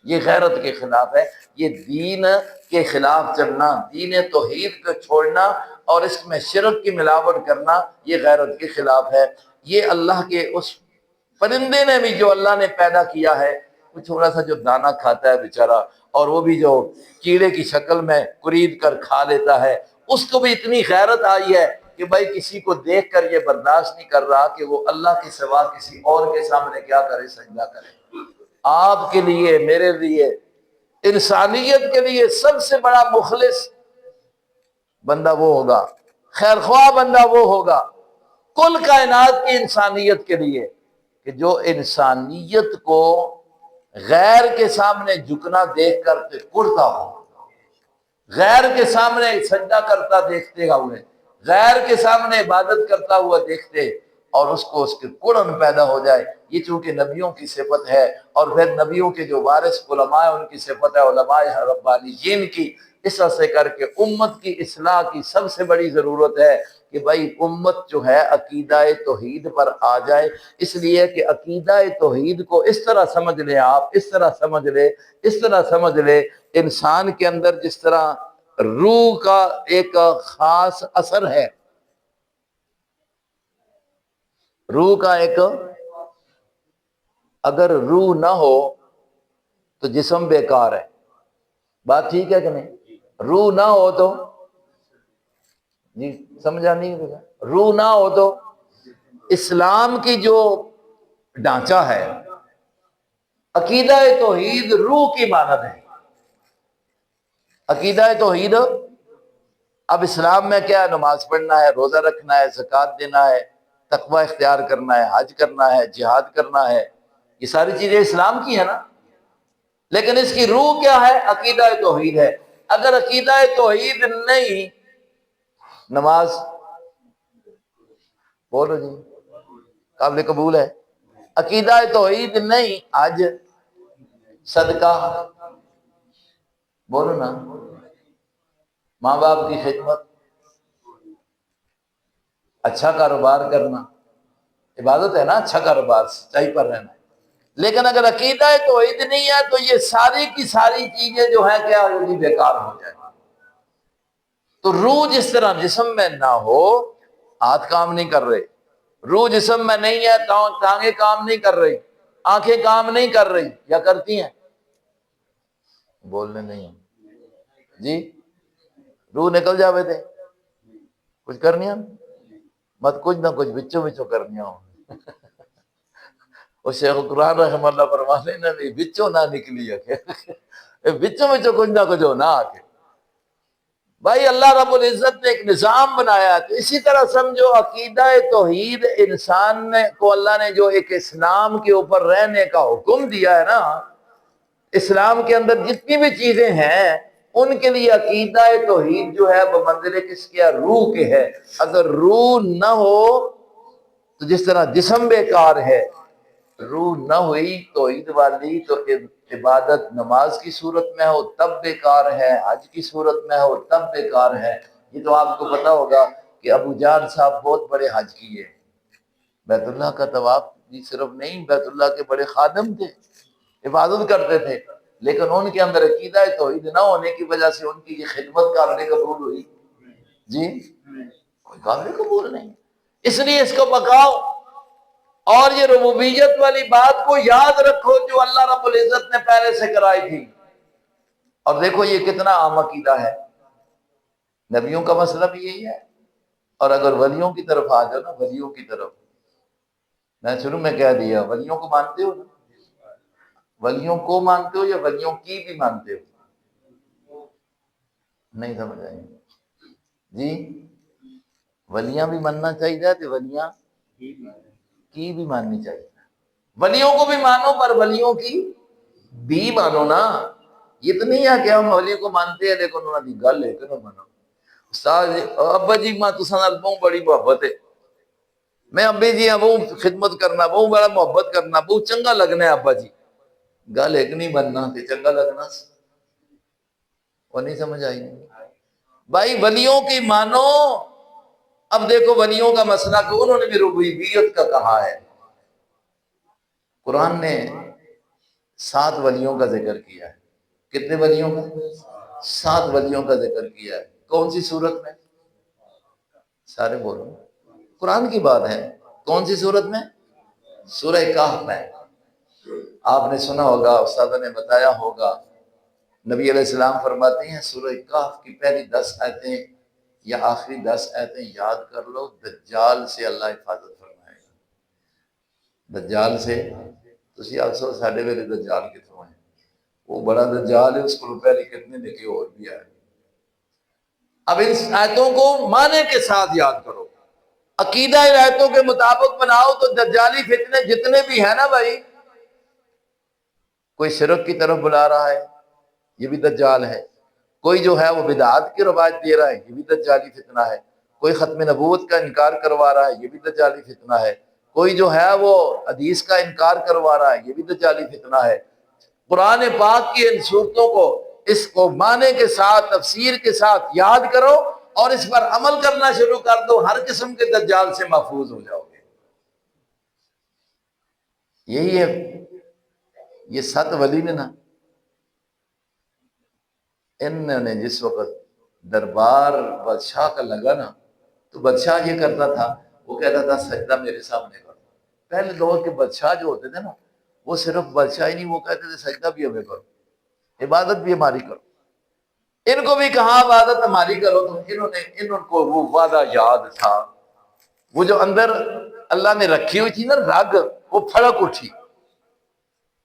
یہ غیرت کے خلاف ہے یہ دین کے خلاف چلنا دین توحید کو چھوڑنا اور اس میں شرک کی ملاوٹ کرنا یہ غیرت کے خلاف ہے یہ اللہ کے اس پرندے نے بھی جو اللہ نے پیدا کیا ہے وہ تھوڑا سا جو دانہ کھاتا ہے بیچارہ اور وہ بھی جو کیڑے کی شکل میں قرید کر کھا لیتا ہے اس کو بھی اتنی غیرت آئی ہے کہ بھائی کسی کو دیکھ کر یہ برداشت نہیں کر رہا کہ وہ اللہ کے سوا کسی اور کے سامنے کیا کرے سجدہ کرے آپ کے لیے میرے لیے انسانیت کے لیے سب سے بڑا مخلص بندہ وہ ہوگا خیر خواہ بندہ وہ ہوگا کل کائنات کی انسانیت کے لیے کہ جو انسانیت کو غیر کے سامنے جھکنا دیکھ کر کے کڑتا ہو غیر کے سامنے سجدہ کرتا دیکھتے ہوئے غیر کے سامنے عبادت کرتا ہوا دیکھتے اور اس کو اس کے کڑن پیدا ہو جائے یہ چونکہ نبیوں کی صفت ہے اور پھر نبیوں کے جو وارث علماء ان کی صفت ہے علماء ربانیین کی اس طرح سے کر کے امت کی اصلاح کی سب سے بڑی ضرورت ہے کہ بھائی امت جو ہے عقیدہ توحید پر آ جائے اس لیے کہ عقیدہ توحید کو اس طرح سمجھ لیں آپ اس طرح سمجھ لے انسان کے اندر جس طرح روح کا ایک خاص اثر ہے روح کا ایک اگر روح نہ ہو تو جسم بیکار ہے بات ٹھیک ہے کہ نہیں روح نہ ہو تو جی سمجھا نہیں روح نہ ہو تو اسلام کی جو ڈھانچہ ہے عقیدہ توحید روح کی مانند ہے عقیدہ توحید اب اسلام میں کیا ہے نماز پڑھنا ہے روزہ رکھنا ہے زکوٰۃ دینا ہے تقوی اختیار کرنا ہے حج کرنا ہے جہاد کرنا ہے یہ ساری چیزیں اسلام کی ہیں نا لیکن اس کی روح کیا ہے عقیدہ توحید ہے اگر عقیدہ توحید نہیں نماز بولو جی قابل قبول ہے عقیدہ توحید نہیں حج صدقہ، بولو نا، ماں باپ کی خدمت، اچھا کاروبار کرنا، عبادت ہے نا، اچھا کاروبار، سچائی پر رہنا۔ لیکن اگر عقیدہ توحید نہیں ہے تو یہ ساری کی ساری چیزیں جو ہیں کیا ہوگی؟ بیکار ہو جائیں۔ تو روح جس طرح جسم میں نہ ہو، ہاتھ کام نہیں کر رہے، روح جسم میں نہیں ہے، ٹانگیں کام نہیں کر رہی، آنکھیں کام نہیں کر رہی، یا کرتی ہیں؟ بولنے نہیں ہیں جی، روح نکل جاوے تھے، کچھ کرنی ہے مت، کچھ نہ کچھ بچوں بچوں کرنی ہو۔ وہ شیخ قرآن رحمہ اللہ فرماتے ہیں بھی بچوں نہ نکلی ہے، بچوں بچوں کچھ نہ کچھ ہو نہ آکے۔ بھائی اللہ رب العزت نے ایک نظام بنایا ہے، تو اسی طرح سمجھو عقیدہ توحید انسان کو اللہ نے جو ایک اسلام کے اوپر رہنے کا حکم دیا ہے نا، اسلام کے اندر جتنی بھی چیزیں ہیں ان کے لیے عقیدہ توحید جو ہے بمنزلے کس کے؟ روح کے ہے۔ اگر روح نہ ہو تو جس طرح جسم بیکار ہے، روح نہ ہوئی توحید والی تو عبادت نماز کی صورت میں ہو تب بیکار ہے، حج کی صورت میں ہو تب بیکار ہے۔ یہ تو آپ کو پتا ہوگا کہ ابو جہل صاحب بہت بڑے حج کیے، بیت اللہ کا طواف بھی صرف نہیں، بیت اللہ کے بڑے خادم تھے، عبادت کرتے تھے، لیکن ان کے اندر عقیدہ توحید نہ ہونے کی وجہ سے ان کی یہ خدمت قابل قبول ہوئی؟ جی کوئی قابل قبول نہیں۔ اس لیے اس کو پکاؤ، اور یہ ربوبیت والی بات کو یاد رکھو جو اللہ رب العزت نے پہلے سے کرائی تھی۔ اور دیکھو یہ کتنا عام عقیدہ ہے، نبیوں کا مسئلہ بھی یہی ہے۔ اور اگر ولیوں کی طرف آ جاؤ نا، ولیوں کی طرف، میں شروع میں کہہ دیا ولیوں کو مانتے ہو نا؟ ولیوں کو مانتے ہو یا ولیوں کی بھی مانتے ہو؟ نہیں سمجھ آئی جی، ولیاں بھی ماننا چاہیے تو ولیاں کی بھی ماننی چاہیے، ولیوں کو بھی مانو پر ولیوں کی بھی مانو نا۔ یہ تو نہیں ہے کہ ہم ولی کو مانتے ہیں لیکن انہوں نے گل ہے کہ نہ مانو۔ استاد ابا جی ماں تو سنال بہت بڑی محبت ہے، میں ابے جی ہاں بہت خدمت کرنا، بہت بڑا محبت کرنا، بہت چنگا لگنا ہے ابا جی، گل ایک نہیں بننا تے چنگا لگنا، وہ نہیں سمجھ آئی بھائی، ولیوں کی مانو۔ اب دیکھو ولیوں کا مسئلہ کہ انہوں نے بھی ربوبیت کا کہا ہے، قرآن نے 7 ولیوں کا ذکر کیا ہے۔ کتنے ولیوں کا؟ 7 ولیوں کا ذکر کیا ہے۔ کون سی صورت میں؟ سارے بولو، قرآن کی بات ہے۔ کون سی صورت میں؟ سورہ کہف میں۔ آپ نے سنا ہوگا، استاد نے بتایا ہوگا، نبی علیہ السلام فرماتے ہیں سورہ کہف کی پہلی 10 آیتیں یا آخری 10 آیتیں یاد کر لو، دجال سے اللہ حفاظت فرمائے گا۔ دجال سے تسی آکسو ساڑھے ویلے دجال کتوں ہیں، وہ بڑا دجال ہے، اس کو پہلے کتنے لکھے اور بھی آئے۔ اب ان آیتوں کو معنی کے ساتھ یاد کرو، عقیدہ آیتوں کے مطابق بناؤ تو دجالی فتنے جتنے بھی ہیں نا بھائی، کوئی شرک کی طرف بلا رہا ہے یہ بھی دجال ہے، کوئی جو ہے وہ بدعات کی روایت دے رہا ہے یہ بھی دجالی فتنہ ہے، کوئی ختم نبوت کا انکار کروا رہا ہے یہ بھی دجالی فتنہ ہے، کوئی جو ہے وہ حدیث کا انکار کروا رہا ہے یہ بھی دجالی فتنہ ہے۔ قرآن پاک کی ان صورتوں کو، اس کو معنی کے ساتھ، تفسیر کے ساتھ یاد کرو اور اس پر عمل کرنا شروع کر دو، ہر قسم کے دجال سے محفوظ ہو جاؤ گے۔ یہی ہے یہ 7 ولی نے نا، انہوں نے جس وقت دربار بادشاہ کا لگا نا، تو بادشاہ یہ کرتا تھا، وہ کہتا تھا سجدہ میرے سامنے کرو۔ پہلے دور کے بادشاہ جو ہوتے تھے نا، وہ صرف بادشاہ ہی نہیں، وہ کہتے تھے سجدہ بھی ہمیں کرو، عبادت بھی ہماری کرو۔ ان کو بھی کہا عبادت ہماری کرو، تو انہوں کو وہ وعدہ یاد تھا، وہ جو اندر اللہ نے رکھی ہوئی تھی نا رگ، وہ پھڑک اٹھی،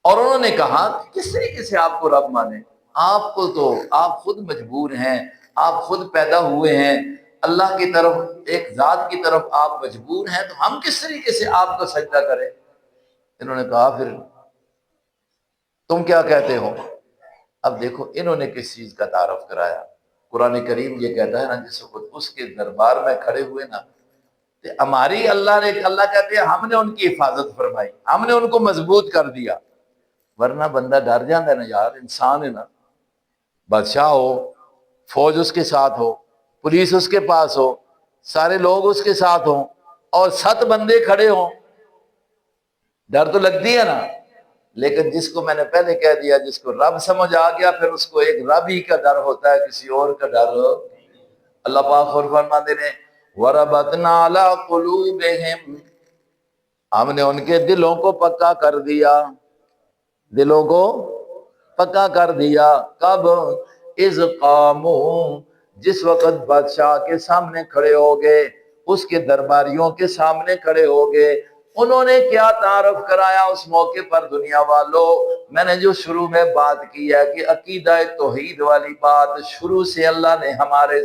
اور انہوں نے کہا کس طریقے سے آپ کو رب مانے؟ آپ کو تو آپ خود مجبور ہیں، آپ خود پیدا ہوئے ہیں، اللہ کی طرف، ایک ذات کی طرف آپ مجبور ہیں، تو ہم کس طریقے سے آپ کو سجدہ کریں؟ انہوں نے کہا پھر تم کیا کہتے ہو؟ اب دیکھو انہوں نے کس چیز کا تعارف کرایا۔ قرآن کریم یہ کہتا ہے نا، جس وقت اس کے دربار میں کھڑے ہوئے نا، کہ ہماری اللہ کہتے ہیں ہم نے ان کی حفاظت فرمائی، ہم نے ان کو مضبوط کر دیا۔ ورنہ بندہ ڈر جاتا ہے نا یار، انسان ہے نا، بادشاہ ہو، فوج اس کے ساتھ ہو، پولیس اس کے پاس ہو، سارے لوگ اس کے ساتھ ہوں اور 7 بندے کھڑے ہوں، ڈر تو لگتی ہے نا۔ لیکن جس کو میں نے پہلے کہہ دیا، جس کو رب سمجھ آ گیا، پھر اس کو ایک رب ہی کا ڈر ہوتا ہے، کسی اور کا ڈر۔ اللہ پاک اور فرماتے ہیں وَرَبَطْنَا عَلَىٰ قُلُوبِهِمْ، ہم نے ان کے دلوں کو پکا کر دیا، دلوں کو پکا کر دیا۔ کب؟ اذ قاموا، جس وقت بادشاہ کے سامنے کھڑے ہو گئے، اس کے درباریوں کے سامنے کھڑے ہو گئے، انہوں نے کیا تعارف کرایا اس موقع پر؟ دنیا والوں، میں نے جو شروع میں بات کی ہے کہ عقیدہ توحید والی بات شروع سے اللہ نے ہمارے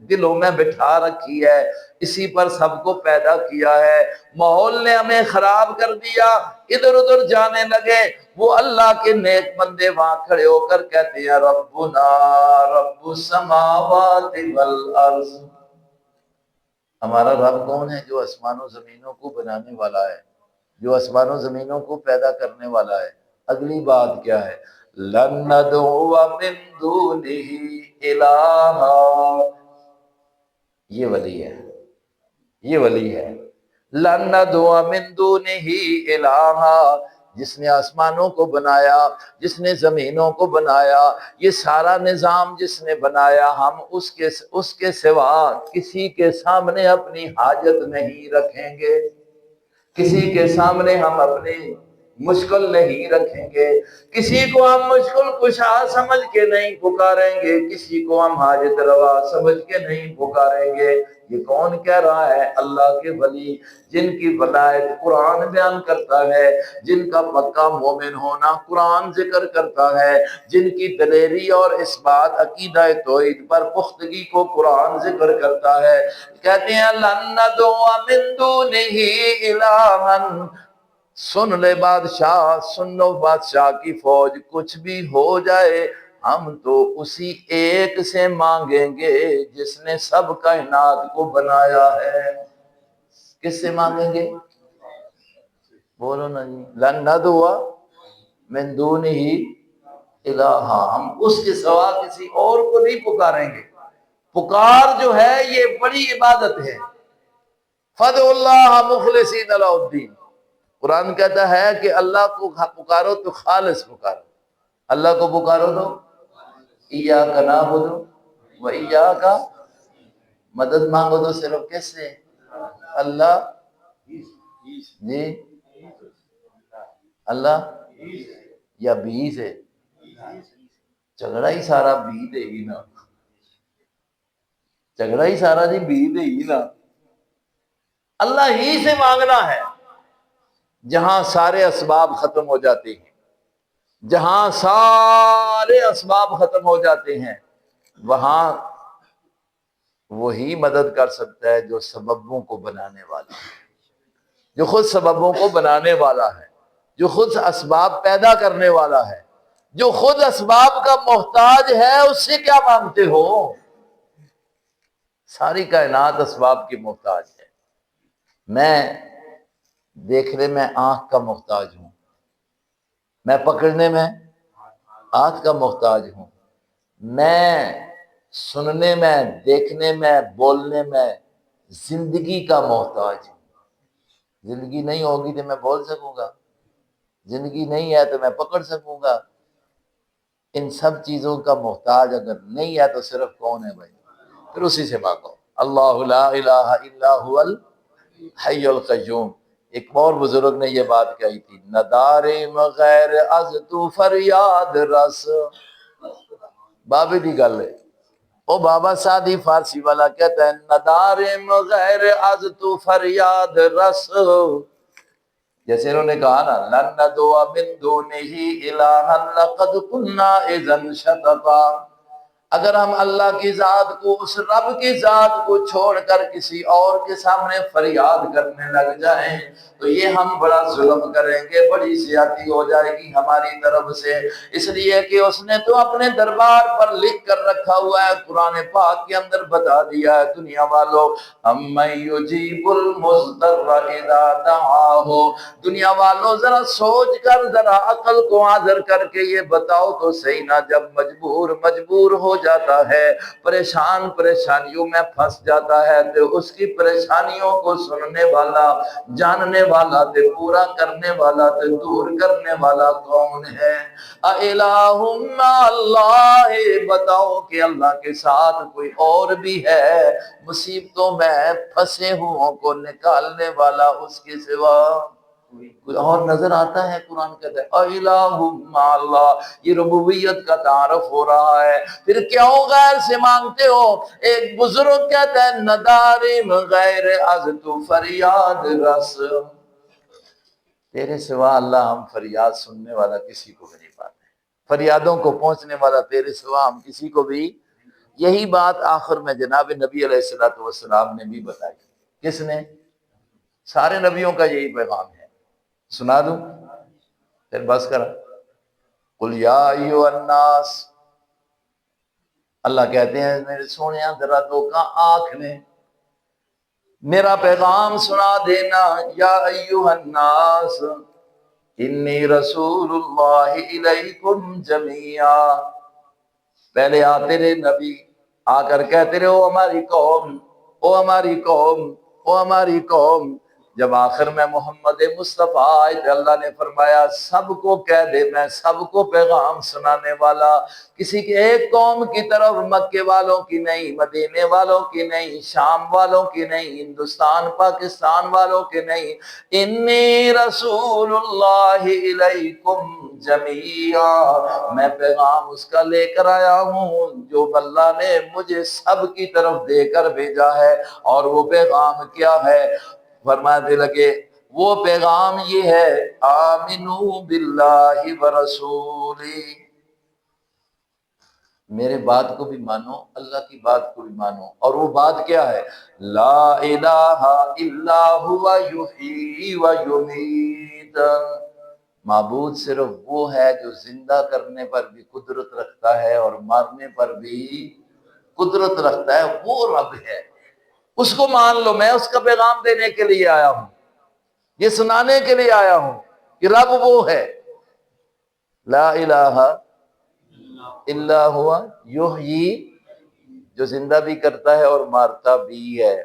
دلوں میں بٹھا رکھی ہے، اسی پر سب کو پیدا کیا ہے۔ ماحول نے ہمیں خراب کر دیا، ادھر ادھر جانے لگے، وہ اللہ کے نیک بندے وہاں کھڑے ہو کر کہتے ہیں ربنا رب السماوات والارض، ہمارا رب کون ہے؟ جو آسمان و زمینوں کو بنانے والا ہے، جو آسمان و زمینوں کو پیدا کرنے والا ہے۔ اگلی بات کیا ہے؟ لن ندعو من دونہ الہا، یہ ولی ہے، یہ ولی ہے۔ لن ندعو من دونہ الہا، جس نے آسمانوں کو بنایا، جس نے زمینوں کو بنایا، یہ سارا نظام جس نے بنایا، ہم اس کے سوا کسی کے سامنے اپنی حاجت نہیں رکھیں گے، کسی کے سامنے ہم اپنی مشکل نہیں رکھیں گے، کسی کو ہم مشکل کشا سمجھ کے نہیں پکاریں گے، کسی کو ہم حاجت روا سمجھ کے نہیں پکاریں گے۔ یہ کون کہہ رہا ہے؟ اللہ کے ولی، جن کی ولایت قرآن بیان کرتا ہے، جن کا پکا مومن ہونا قرآن ذکر کرتا ہے، جن کی دلیری اور اس بات عقیدہ توحید پر پختگی کو قرآن ذکر کرتا ہے۔ کہتے ہیں لن ندعو من دونہ الہا، سن لے بادشاہ، سن لو بادشاہ کی فوج، کچھ بھی ہو جائے ہم تو اسی ایک سے مانگیں گے جس نے سب کائنات کو بنایا ہے۔ کس سے مانگیں گے؟ بولو نا جی، لن ندعو من دونہ الہا، ہم اس کے سوا کسی اور کو نہیں پکاریں گے۔ پکار جو ہے یہ بڑی عبادت ہے۔ فَادْعُوا اللَّهَ مُخْلِصِينَ لَهُ الدِّينَ، قرآن کہتا ہے کہ اللہ کو پکارو تو خالص پکارو، اللہ کو پکارو تو ایاک نعبد و ایاک، مدد مانگو تو صرف کس سے؟ اللہ جی، اللہ یا بھی سے؟ جھگڑا ہی سارا بھی دے ہی نا، جھگڑا ہی سارا جی بھی دے ہی نا۔ اللہ ہی سے مانگنا ہے، جہاں سارے اسباب ختم ہو جاتے ہیں، جہاں سارے اسباب ختم ہو جاتے ہیں، وہاں وہی مدد کر سکتا ہے جو سببوں کو بنانے والا ہے، جو خود سببوں کو بنانے والا ہے، جو خود اسباب پیدا کرنے والا ہے، جو خود اسباب کا محتاج ہے، اس سے کیا مانگتے ہو؟ ساری کائنات اسباب کی محتاج ہے۔ میں دیکھنے میں آنکھ کا محتاج ہوں، میں پکڑنے میں ہاتھ کا محتاج ہوں، میں سننے میں، دیکھنے میں، بولنے میں زندگی کا محتاج ہوں۔ زندگی نہیں ہوگی تو میں بول سکوں گا، زندگی نہیں ہے تو میں پکڑ سکوں گا۔ ان سب چیزوں کا محتاج اگر نہیں ہے تو صرف کون ہے بھائی؟ پھر اسی سے مانگو۔ اللہ لا الہ الا هو الحی القیوم۔ ایک اور بزرگ نے یہ بات کہی تھی، ندارم غیر از تو فریاد رس، بابے دی گل ہے، او بابا سادی فارسی والا کہتا ہے ندارم غیر از تو فریاد رس، جیسے انہوں نے کہا نا لن ندعو من دونہ الہا لقد قلنا اذا شططا، اگر ہم اللہ کی ذات کو، اس رب کی ذات کو چھوڑ کر کسی اور کے سامنے فریاد کرنے لگ جائیں تو یہ ہم بڑا ظلم کریں گے، بڑی زیادتی ہو جائے گی ہماری طرف سے، اس لیے کہ اس نے تو اپنے دربار پر لکھ کر رکھا ہوا ہے، قرآن پاک کے اندر بتا دیا ہے دنیا والوں، اَمَّن يُجِيبُ الْمُضْطَرَّ إِذَا دَعَاهُ، دنیا والوں ذرا سوچ کر، ذرا عقل کو حاضر کر کے یہ بتاؤ تو صحیح نہ، جب مجبور ہو جاتا ہے، پریشانیوں میں پھنس جاتا ہے تو اس کی پریشانیوں کو سننے والا، جاننے والا تے پورا کرنے والا تے دور کرنے والا کون ہے؟ اِلَٰهٌ مَّعَ اللَّہِ، بتاؤ کہ اللہ کے ساتھ کوئی اور بھی ہے مصیبتوں میں پھنسے ہوں کو نکالنے والا اس کے سوا؟ کوئی اور نظر آتا ہے؟ قرآن کہتا ہے اِلَٰهٌ مَّعَ اللَّہِ، یہ ربوبیت کا تعارف ہو رہا ہے۔ پھر کیوں غیر سے مانگتے ہو؟ ایک بزرگ کہتا ہے ندارم غیر از تو فریاد رس، تیرے سوا اللہ ہم فریاد سننے والا کسی کو بھی نہیں پاتے، فریادوں کو پہنچنے والا تیرے سوا ہم کسی کو بھی۔ یہی بات آخر میں جناب نبی علیہ السلام نے بھی بتائی۔ کس نے؟ سارے نبیوں کا یہی پیغام ہے، سنا دوں پھر بس کرا۔ قل یا ایھا الناس، اللہ کہتے ہیں میرے سونیاں ذرا تو کا آنکھ نے میرا پیغام سنا دینا، یا ایھا الناس انی رسول اللہ الیکم جمیعا، پہلے آتے رہے نبی، آ کر کہتے رہے او ہماری قوم، او ہماری قوم، او ہماری قوم، جب آخر میں محمد مصطفیٰ آئے تو اللہ نے فرمایا سب کو کہہ دے میں سب کو پیغام سنانے والا، کسی کے ایک قوم کی طرف، مکے والوں کی نہیں، مدینے والوں کی نہیں، شام والوں کی نہیں، ہندوستان پاکستان والوں کی نہیں، انی رسول اللہ الیکم جمیعا، میں پیغام اس کا لے کر آیا ہوں جو اللہ نے مجھے سب کی طرف دے کر بھیجا ہے، اور وہ پیغام کیا ہے؟ فرمانے لگے وہ پیغام یہ ہے آمنو باللہ ورسولہ، میرے بات کو بھی مانو، اللہ کی بات کو بھی مانو، اور وہ بات کیا ہے؟ لا الہ الا ہوا یحیی و یمیت، معبود صرف وہ ہے جو زندہ کرنے پر بھی قدرت رکھتا ہے اور مارنے پر بھی قدرت رکھتا ہے، وہ رب ہے، اس کو مان لو، میں اس کا پیغام دینے کے لیے آیا ہوں، یہ سنانے کے لیے آیا ہوں کہ رب وہ ہے، لا الہ الا ہوا یحیی، جو زندہ بھی کرتا ہے اور مارتا بھی ہے۔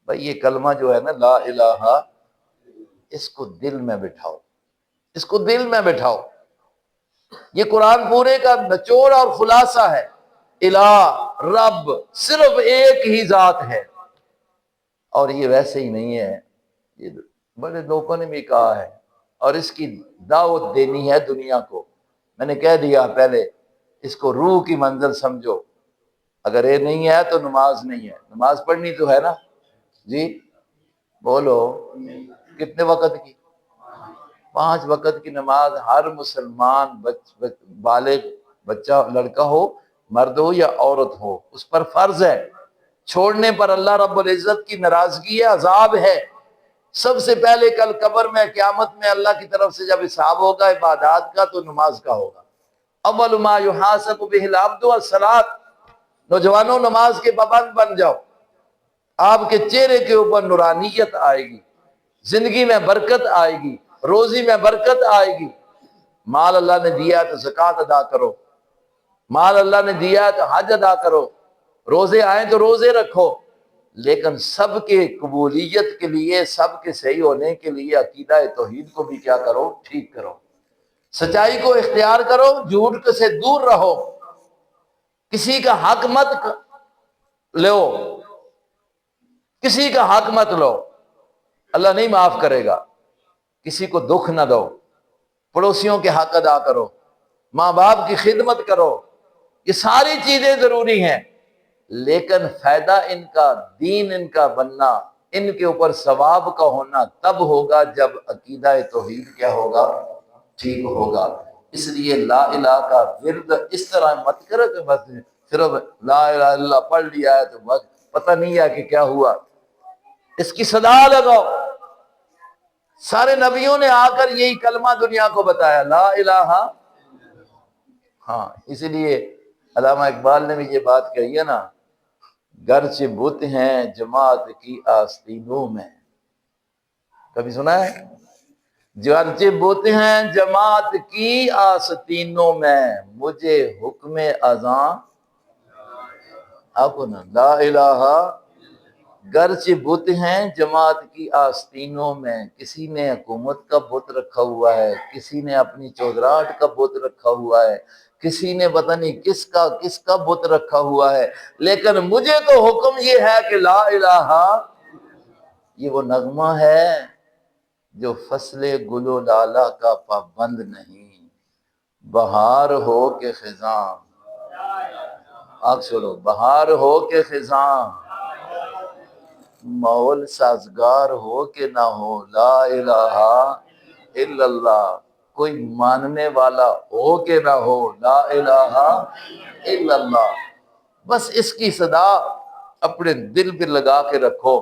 بھائی یہ کلمہ جو ہے نا لا الہ، اس کو دل میں بٹھاؤ، اس کو دل میں بٹھاؤ، یہ قرآن پورے کا نچوڑ اور خلاصہ ہے۔ الہ، رب، صرف ایک ہی ذات ہے، اور یہ ویسے ہی نہیں ہے، یہ بڑے لوگوں نے بھی کہا ہے، اور اس کی دعوت دینی ہے دنیا کو۔ میں نے کہہ دیا پہلے، اس کو روح کی منزل سمجھو، اگر یہ نہیں ہے تو نماز نہیں ہے، نماز پڑھنی تو ہے نا جی، بولو کتنے وقت کی؟ 5 وقت کی نماز ہر مسلمان بالغ بچہ، لڑکا ہو، مرد ہو یا عورت ہو، اس پر فرض ہے، چھوڑنے پر اللہ رب العزت کی ناراضگی ہے، عذاب ہے۔ سب سے پہلے کل قبر میں، قیامت میں اللہ کی طرف سے جب حساب ہوگا عبادات کا تو نماز کا ہوگا۔ اول ما یحاسب بہ العبد الصلاۃ، نوجوانوں نماز کے پابند بن جاؤ، آپ کے چہرے کے اوپر نورانیت آئے گی، زندگی میں برکت آئے گی، روزی میں برکت آئے گی۔ مال اللہ نے دیا ہے تو زکوٰۃ ادا کرو، مال اللہ نے دیا ہے تو حج ادا کرو، روزے آئیں تو روزے رکھو، لیکن سب کے قبولیت کے لیے، سب کے صحیح ہونے کے لیے عقیدہ توحید کو بھی کیا کرو؟ ٹھیک کرو، سچائی کو اختیار کرو، جھوٹ سے دور رہو، کسی کا حق مت لو، کسی کا حق مت لو، اللہ نہیں معاف کرے گا، کسی کو دکھ نہ دو، پڑوسیوں کے حق ادا کرو، ماں باپ کی خدمت کرو، یہ ساری چیزیں ضروری ہیں، لیکن فائدہ ان کا، دین ان کا بننا، ان کے اوپر ثواب کا ہونا تب ہوگا جب عقیدہ توحید کیا ہوگا؟ ٹھیک ہوگا۔ اس لیے لا الہ کا ورد اس طرح مت کرو کہ بس صرف لا الہ الا اللہ پڑھ لیا ہے تو بس پتہ نہیں ہے کہ کیا ہوا. اس کی صدا لگاؤ. سارے نبیوں نے آ کر یہی کلمہ دنیا کو بتایا، لا الہ. ہاں اسی لیے علامہ اقبال نے بھی یہ بات کہی ہے نا، گرچہ بت ہیں جماعت کی آستینوں میں. کبھی سنا ہے؟ گرچہ بت ہیں جماعت کی آستینوں میں، مجھے حکم اذاں آپ کو نا لا الہ. گرچہ بت ہیں جماعت کی آستینوں میں، کسی نے حکومت کا بت رکھا ہوا ہے، کسی نے اپنی چودراہٹ کا بت رکھا ہوا ہے، کسی نے پتہ نہیں کس کا بت رکھا ہوا ہے، لیکن مجھے تو حکم یہ ہے کہ لا الہ. یہ وہ نغمہ ہے جو فصل گل و لالہ کا پابند نہیں، بہار ہو کے خزاں. آپ سنو، بہار ہو کے خزاں، ماحول سازگار ہو کہ نہ ہو، لا الہ الا اللہ. کوئی ماننے والا ہو کہ نہ ہو، لا الہ الا اللہ. بس اس کی صدا اپنے دل پہ لگا کے رکھو.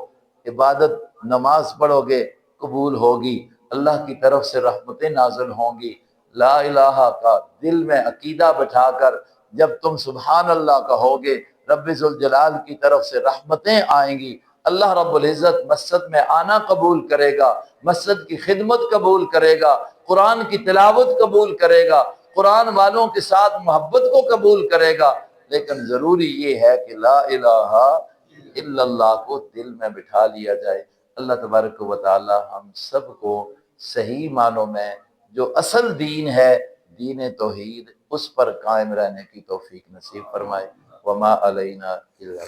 عبادت نماز پڑھو گے قبول ہوگی، اللہ کی طرف سے رحمتیں نازل ہوں گی. لا الہ کا دل میں عقیدہ بٹھا کر جب تم سبحان اللہ کہو گے، رب ذوالجلال کی طرف سے رحمتیں آئیں گی. اللہ رب العزت مسجد میں آنا قبول کرے گا، مسجد کی خدمت قبول کرے گا، قرآن کی تلاوت قبول کرے گا، قرآن والوں کے ساتھ محبت کو قبول کرے گا. لیکن ضروری یہ ہے کہ لا الہ الا اللہ کو دل میں بٹھا لیا جائے. اللہ تبارک و تعالی ہم سب کو صحیح معنوں میں جو اصل دین ہے، دین توحید، اس پر قائم رہنے کی توفیق نصیب فرمائے. وما علینا الا